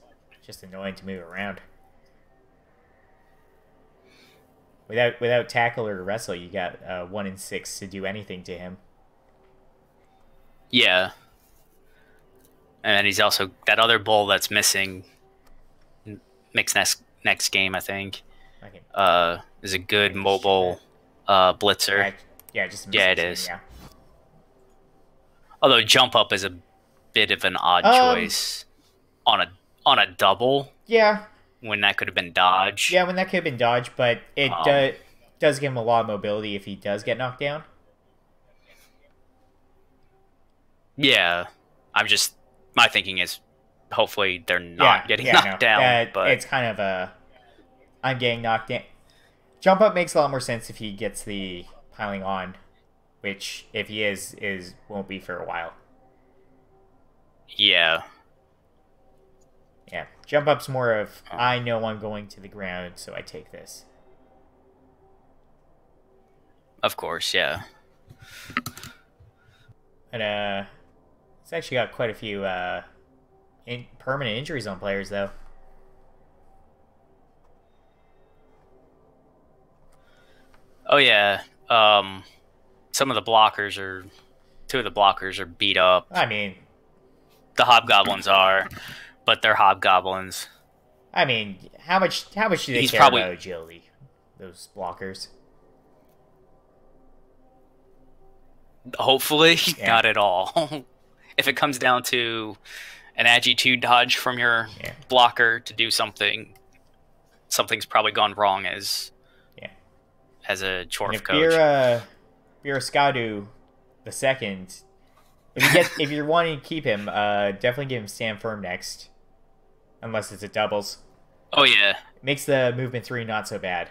just annoying to move around. Without tackle or wrestle, you got 1 in 6 to do anything to him. Yeah. And then he's also that other bull that's missing. Makes next game, I think. Is a good mobile blitzer. It is. Yeah. Although jump up is a bit of an odd choice. on a double Yeah, when that could have been dodge. yeah, when that could have been dodged, but it Um, does give him a lot of mobility if he does get knocked down. yeah, I'm just my thinking is hopefully they're Yeah, not getting yeah, no, knocked down, that but it's kind of a I'm getting knocked down. Jump up makes a lot more sense if he gets the piling on, which if he is won't be for a while. yeah, Yeah, jump up's more of I know I'm going to the ground, so I take this. of course, yeah. And it's actually got quite a few permanent injuries on players though. Oh yeah. Some of the blockers are two of the blockers are beat up. I mean, The hobgoblins are, but they're hobgoblins. how much do they He's care probably about agility? Those blockers. hopefully Yeah. not at all. If it comes down to an agi 2 dodge from your Yeah. blocker to do something, something's probably gone wrong as Yeah. as a And Chorf if coach. Birascadu the second, if you're wanting to keep him, definitely give him stand firm next, unless it's a doubles. Oh yeah. Makes the movement 3 not so bad.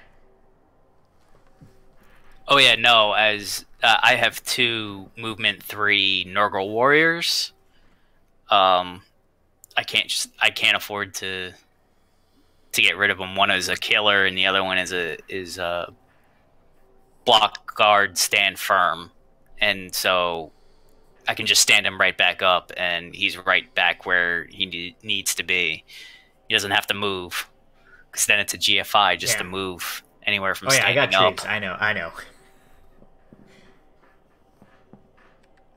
Oh yeah, no, as I have 2 movement 3 Nurgle warriors. I can't afford to get rid of them. One is a killer and the other one is a block guard stand firm. And so I can just stand him right back up and he's right back where he needs to be. He doesn't have to move. Because then it's a GFI just to move anywhere from standing I got up. trees. I know.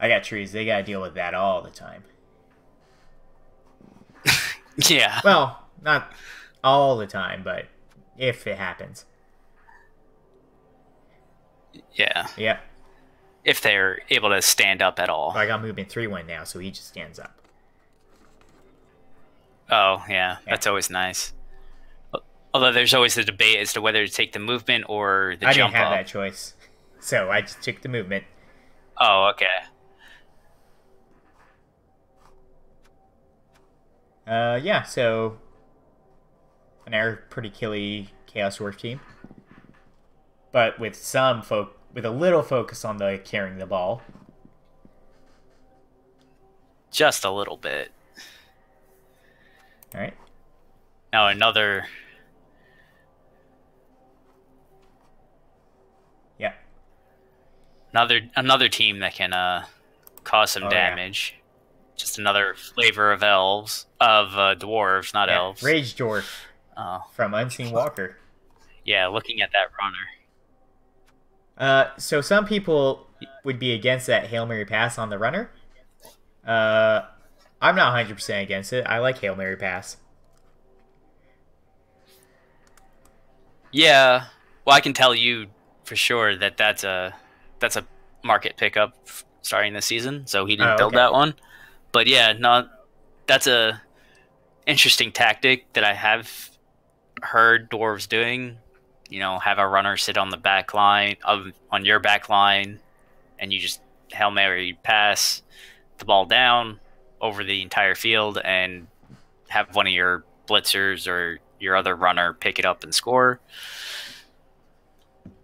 I got trees. They gotta deal with that all the time. Yeah. Well, not all the time, but if it happens. Yeah. Yep. If they're able to stand up at all. I got movement 3-1 now, so he just stands up. Oh, yeah. That's always nice. Although there's always the debate as to whether to take the movement or the jump up. I didn't have that choice, so I just took the movement. Oh, okay. Yeah, so an pretty killy Chaos Dwarf team, but with with a little focus on the carrying the ball. Just a little bit. All right. Now another. Yeah. Another team that can cause some damage. Yeah. Just another flavor of dwarves, not elves. Rage Dwarf from Unseen Walker. Yeah, looking at that runner. So some people would be against that Hail Mary pass on the runner. I'm not 100% against it. I like Hail Mary pass. Yeah, well, I can tell you for sure that that's a market pickup starting this season. So he didn't build that one. But yeah, no, that's a interesting tactic that I have heard dwarves doing. You know, have a runner sit on the back line on your back line, and you just Hail Mary pass the ball down over the entire field, and have one of your blitzers or your other runner pick it up and score.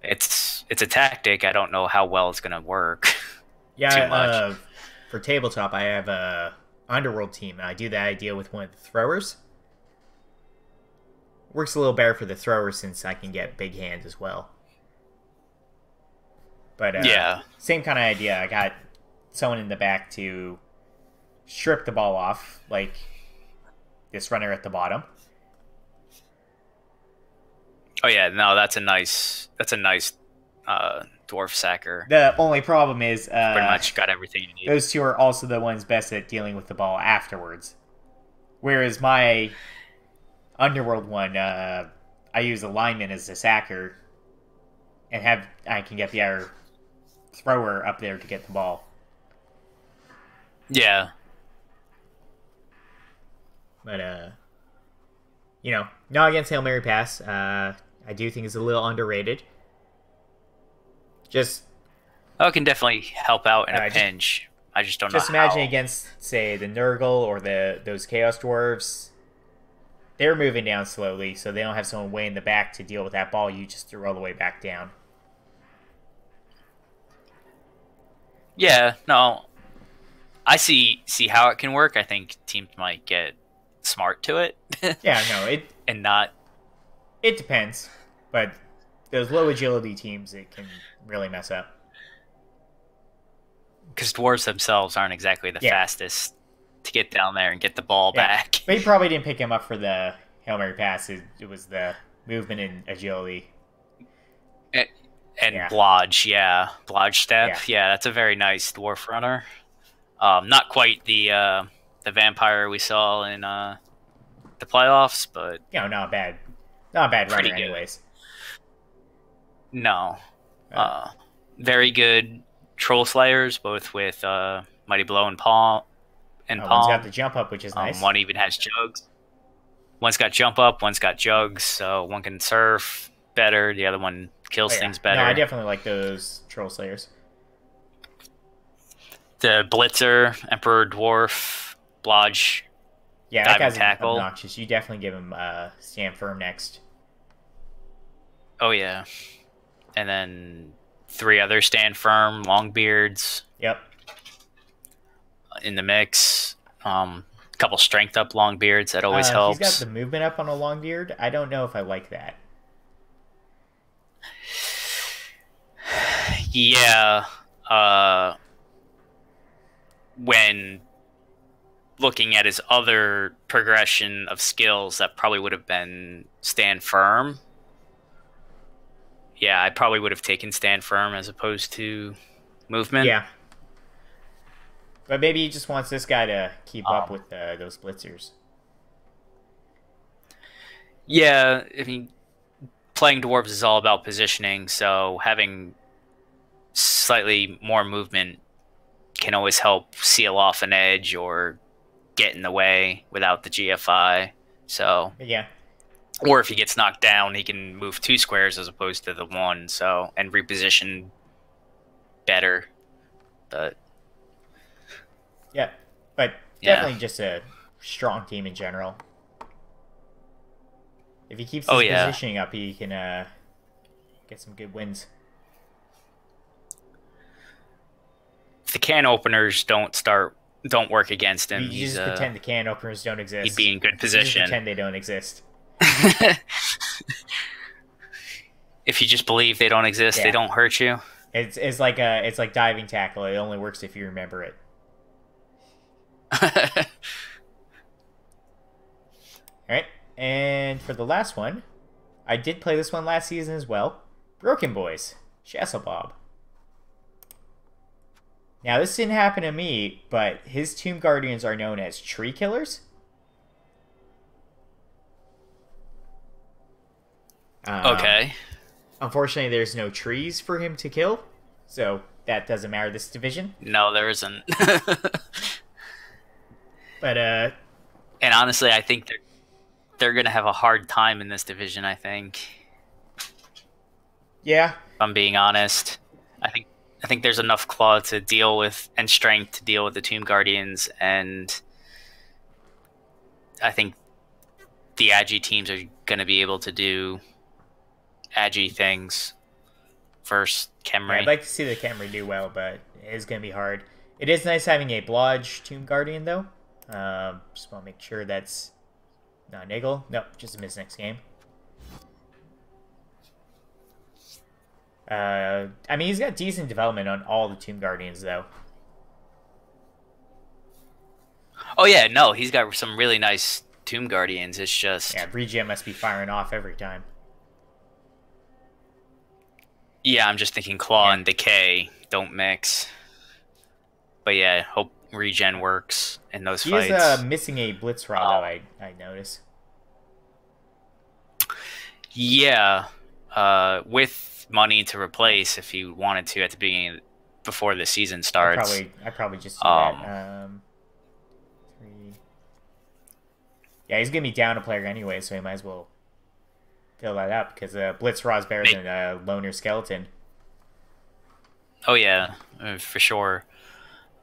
It's a tactic. I don't know how well it's going to work. Yeah, too much. For tabletop, I have a Underworld team, and I do that idea with one of the throwers. Works a little better for the thrower since I can get big hand as well. But yeah, same kind of idea. I got someone in the back to strip the ball off, like this runner at the bottom. Oh yeah, no, that's a nice dwarf sacker. The only problem is pretty much got everything you need. Those two are also the ones best at dealing with the ball afterwards. Whereas my Underworld one, I use a lineman as a sacker, and I can get the other thrower up there to get the ball. Yeah. But not against Hail Mary Pass. I do think it's a little underrated. Just Oh, it can definitely help out in a pinch. I just don't know Just imagine against, say, the Nurgle or those Chaos Dwarves. They're moving down slowly, so they don't have someone way in the back to deal with that ball you just threw all the way back down. Yeah, no. I see how it can work. I think teams might get smart to it. Yeah, no, and not. It depends, but those low agility teams, it can really mess up. Because dwarves themselves aren't exactly the fastest to get down there and get the ball back. But he probably didn't pick him up for the Hail Mary pass. It was the movement and agility. And Blodge, Blodge step. Yeah, that's a very nice dwarf runner. Not quite the vampire we saw in the playoffs, but not bad. Not a bad runner, anyways. No, very good troll slayers, both with Mighty Blow and Palm. One's got the jump up, which is nice. One even has jugs. One's got jump up, one's got jugs, so one can surf better. The other one kills things better. No, I definitely like those troll slayers. The Blitzer, Emperor Dwarf, Blodge. Yeah, that guy's obnoxious. You definitely give him stand firm next. Oh yeah, and then 3 other stand firm Longbeards. Yep. In the mix, couple strength up Longbeards that always helps. He's got the movement up on a Longbeard. I don't know if I like that. Yeah, when looking at his other progression of skills, that probably would have been stand firm. Yeah, I probably would have taken stand firm as opposed to movement. Yeah. But maybe he just wants this guy to keep up with those blitzers. Yeah, I mean, playing dwarves is all about positioning, so having slightly more movement can always help seal off an edge or get in the way without the GFI. So yeah. Or if he gets knocked down, he can move 2 squares as opposed to the 1, so and reposition better. But definitely just a strong team in general. If he keeps his positioning up, he can get some good wins. If the can openers don't work against him, you just pretend the can openers don't exist. He'd be in good position. Just pretend they don't exist. If you just believe they don't exist, they don't hurt you. It's like diving tackle. It only works if you remember it. Alright, and for the last one, I did play this one last season as well. Broken Boys, Shasselbob. Now, this didn't happen to me, but his Tomb Guardians are known as tree killers. Okay. Unfortunately, there's no trees for him to kill, so that doesn't matter this division. No, there isn't. But and honestly, I think they're gonna have a hard time in this division. I think. Yeah. If I'm being honest, I think there's enough claw to deal with and strength to deal with the Tomb Guardians, and I think the Agi teams are gonna be able to do Agi things versus Khemri. Yeah, I'd like to see the Khemri do well, but it is gonna be hard. It is nice having a Blodge Tomb Guardian though. Just want to make sure that's not Niggle. Nope, just a miss next game. I mean, he's got decent development on all the Tomb Guardians, though. Oh, yeah, no, he's got some really nice Tomb Guardians. It's just... Yeah, Regen must be firing off every time. Yeah, I'm just thinking Claw and Decay don't mix. But yeah, hope Regen works in those fights. He is missing a Blitz Rod, though, I notice. Yeah, with money to replace if you wanted to at the beginning, before the season starts. I probably just do that. 3. Yeah, he's gonna be down a player anyway, so he might as well fill that up because Blitzra is better than Loner Skeleton. Oh yeah, for sure.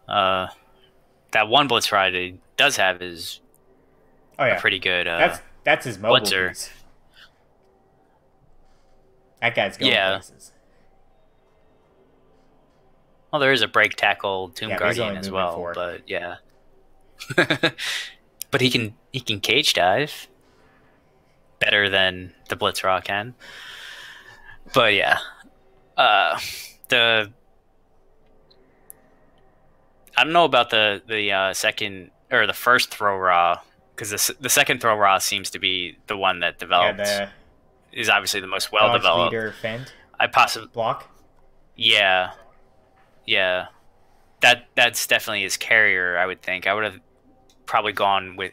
That one blitz ride he does have is Oh a yeah, pretty good that's his mobile blitzer. piece. That guy's going Yeah. places. Well, there is a break tackle Tomb Yeah, but he's Guardian only as moving well, 4. but yeah. But he can cage dive better than the Blitzrock can. But yeah, the I don't know about the second or the first throw raw because the second throw raw seems to be the one that Yeah, developed the is obviously the most well dodge developed. leader fend I possibly block. yeah yeah that's definitely his carrier. I would think I would have probably gone with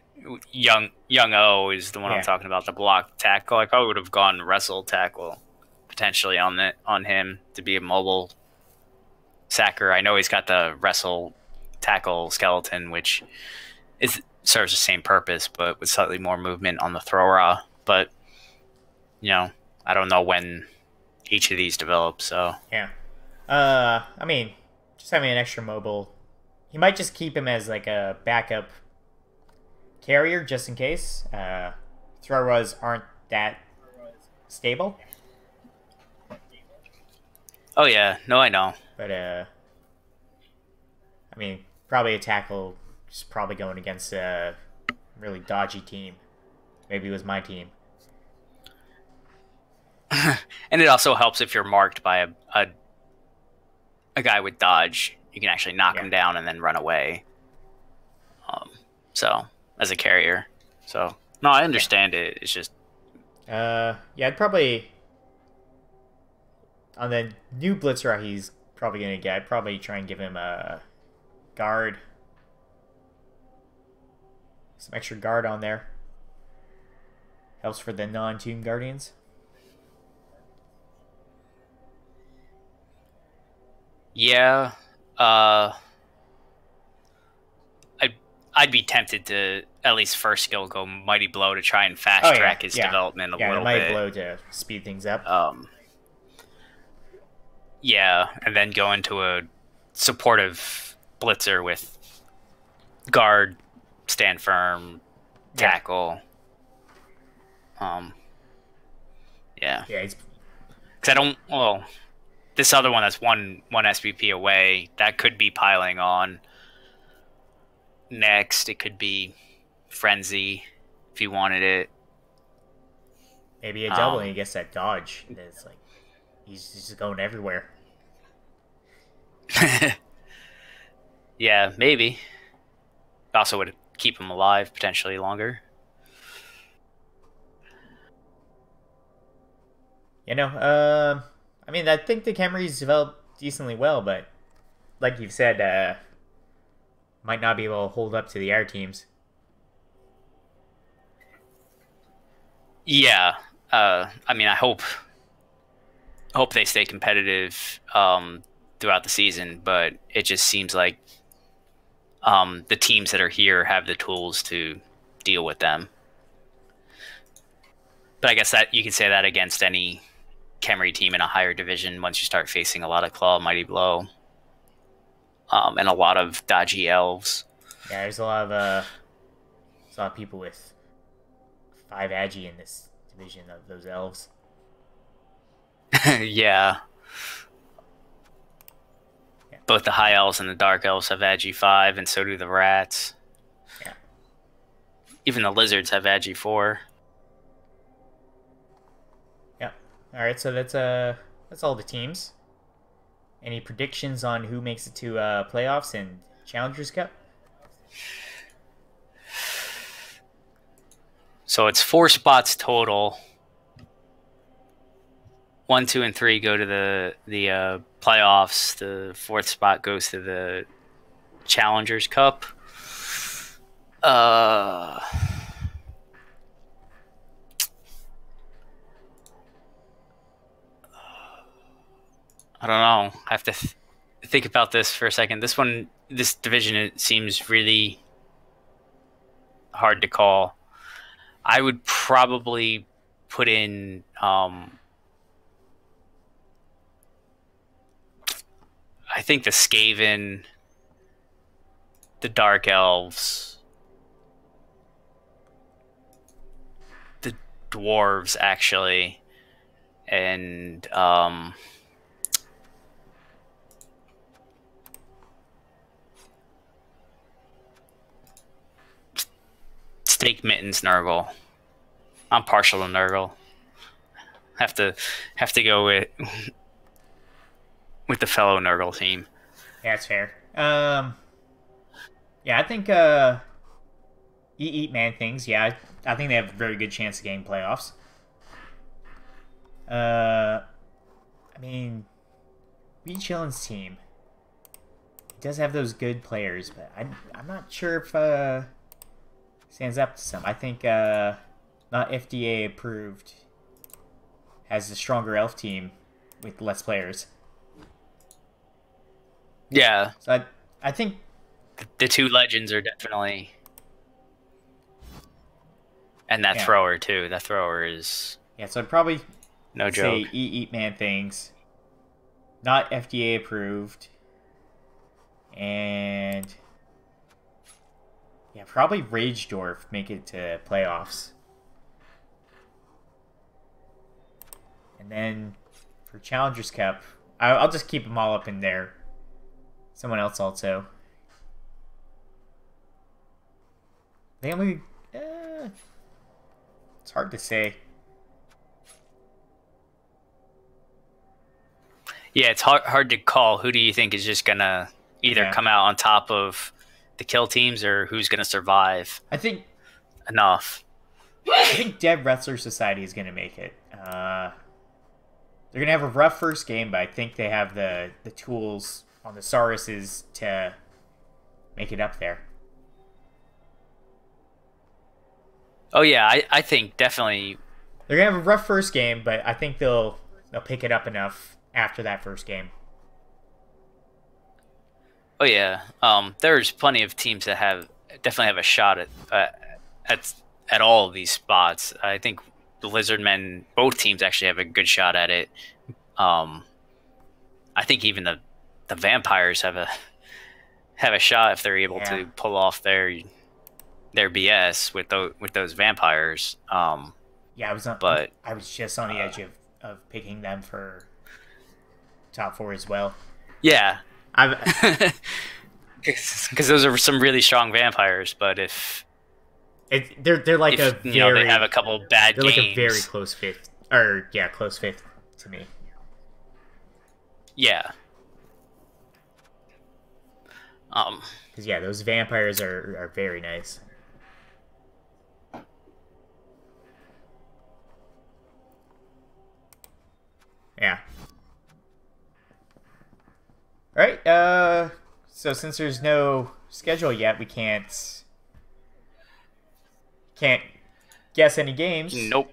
young O is the one I'm Yeah. talking about, the block tackle. I probably would have gone wrestle tackle potentially on him to be a mobile sacker. I know he's got the wrestle tackle skeleton, which serves the same purpose, but with slightly more movement on the throw raw. But I don't know when each of these develop. So Yeah. I mean, just having an extra mobile, he might just keep him as like a backup carrier just in case. Throw rows aren't that stable. oh yeah, no, I know. But I mean, probably a tackle is probably going against a really dodgy team. Maybe it was my team. And it also helps if you're marked by a guy with dodge. You can actually knock him down and then run away. So as a carrier, so no, I understand it. It's just Yeah, I'd probably on the new blitzer he's probably gonna get. I'd probably try and give him a guard, some extra guard on there. Helps for the non-Tomb Guardians. yeah. I'd be tempted to at least first skill go Mighty Blow to try and fast track his development a little Mighty bit. Blow to speed things up. Yeah, and then go into a supportive blitzer with guard, stand firm, tackle. Yeah. Yeah, because I don't. Well, this other one that's one SPP away that could be piling on. Next, it could be Frenzy if you wanted it. maybe a double and he gets that dodge. It's like he's just going everywhere. Yeah, maybe. Also would keep him alive potentially longer. I mean, I think the Camrys developed decently well, but like you've said, might not be able to hold up to the air teams. Yeah, I mean, I hope they stay competitive throughout the season, but it just seems like the teams that are here have the tools to deal with them. But I guess that you can say that against any Camry team in a higher division once you start facing a lot of Claw, Mighty Blow, and a lot of dodgy elves. Yeah, there's a lot of people with 5 agi in this division of those elves. Yeah. Both the high elves and the dark elves have agi 5, and so do the rats. Yeah. Even the lizards have agi 4. Yeah. All right, so that's all the teams. Any predictions on who makes it to playoffs and Challengers Cup? So it's 4 spots total. 1, 2, and 3 go to the playoffs. The 4th spot goes to the Challengers Cup. I don't know. I have to think about this for a second. This division, it seems really hard to call. I would probably put in I think the Skaven, the Dark Elves, the Dwarves, actually, and Stake Mittens Nurgle. I'm partial to Nurgle. Have to go with the fellow Nurgle team. Yeah, that's fair. Yeah, I think Eat Man Things. Yeah, I think they have a very good chance of getting playoffs. I mean, Reed Chillin's team does have those good players, but I'm not sure if stands up to some. I think not FDA approved has a stronger elf team with less players. Yeah. So I think the two legends are definitely, and that thrower too. That thrower is so I'd probably no say joke. Eat Man Things, not FDA approved, and yeah, probably Ragedorf make it to playoffs. And then for Challengers Cup, I'll just keep them all up in there. Someone else also. Family, it's hard to say. Yeah, it's hard to call. Who do you think is just gonna either come out on top of the kill teams, or who's gonna survive? I think enough. I think Dead Wrestler Society is gonna make it. They're gonna have a rough first game, but I think they have the tools on the Sauruses to make it up there. Oh yeah, I think definitely they're gonna have a rough first game, but I think they'll pick it up enough after that first game. Oh yeah, there's plenty of teams that definitely have a shot at all of these spots. I think the Lizardmen, both teams actually have a good shot at it. I think even the Vampires have a shot if they're able to pull off their BS with those Vampires. Yeah, I was just on the edge of picking them for top 4 as well. Yeah, because those are some really strong Vampires. But they're like they have a couple bad games. Like a very close fifth, close fifth to me. Yeah. Because those Vampires are very nice. Yeah. All right. So since there's no schedule yet, we can't guess any games. Nope.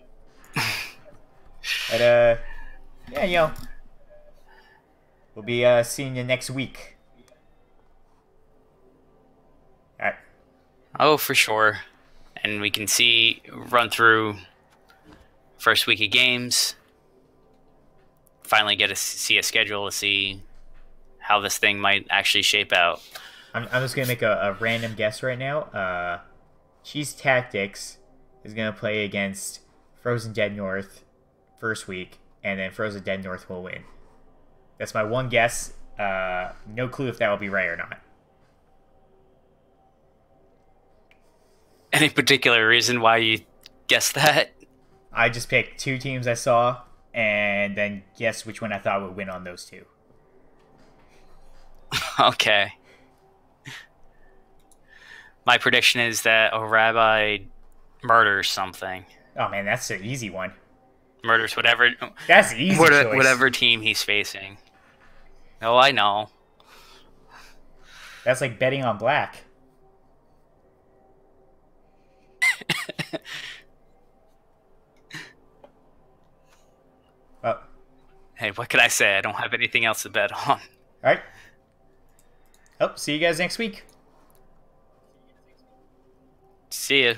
But yeah, we'll be seeing you next week. All right. Oh, for sure. And we can run through first week of games. Finally get to see a schedule to see how this thing might actually shape out. I'm just going to make a random guess right now. Cheese Tactics is going to play against Frozen Dead North first week, and then Frozen Dead North will win. That's my one guess. No clue if that will be right or not. Any particular reason why you guessed that? I just picked 2 teams I saw, and then guess which one I thought would win on those 2. Okay. My prediction is that a rabbi murders something. Oh man, that's an easy one. Murders whatever. That's an easy choice. Whatever team he's facing. Oh, I know. That's like betting on black. Oh. Hey, what could I say? I don't have anything else to bet on. All right. Oh, see you guys next week. See ya.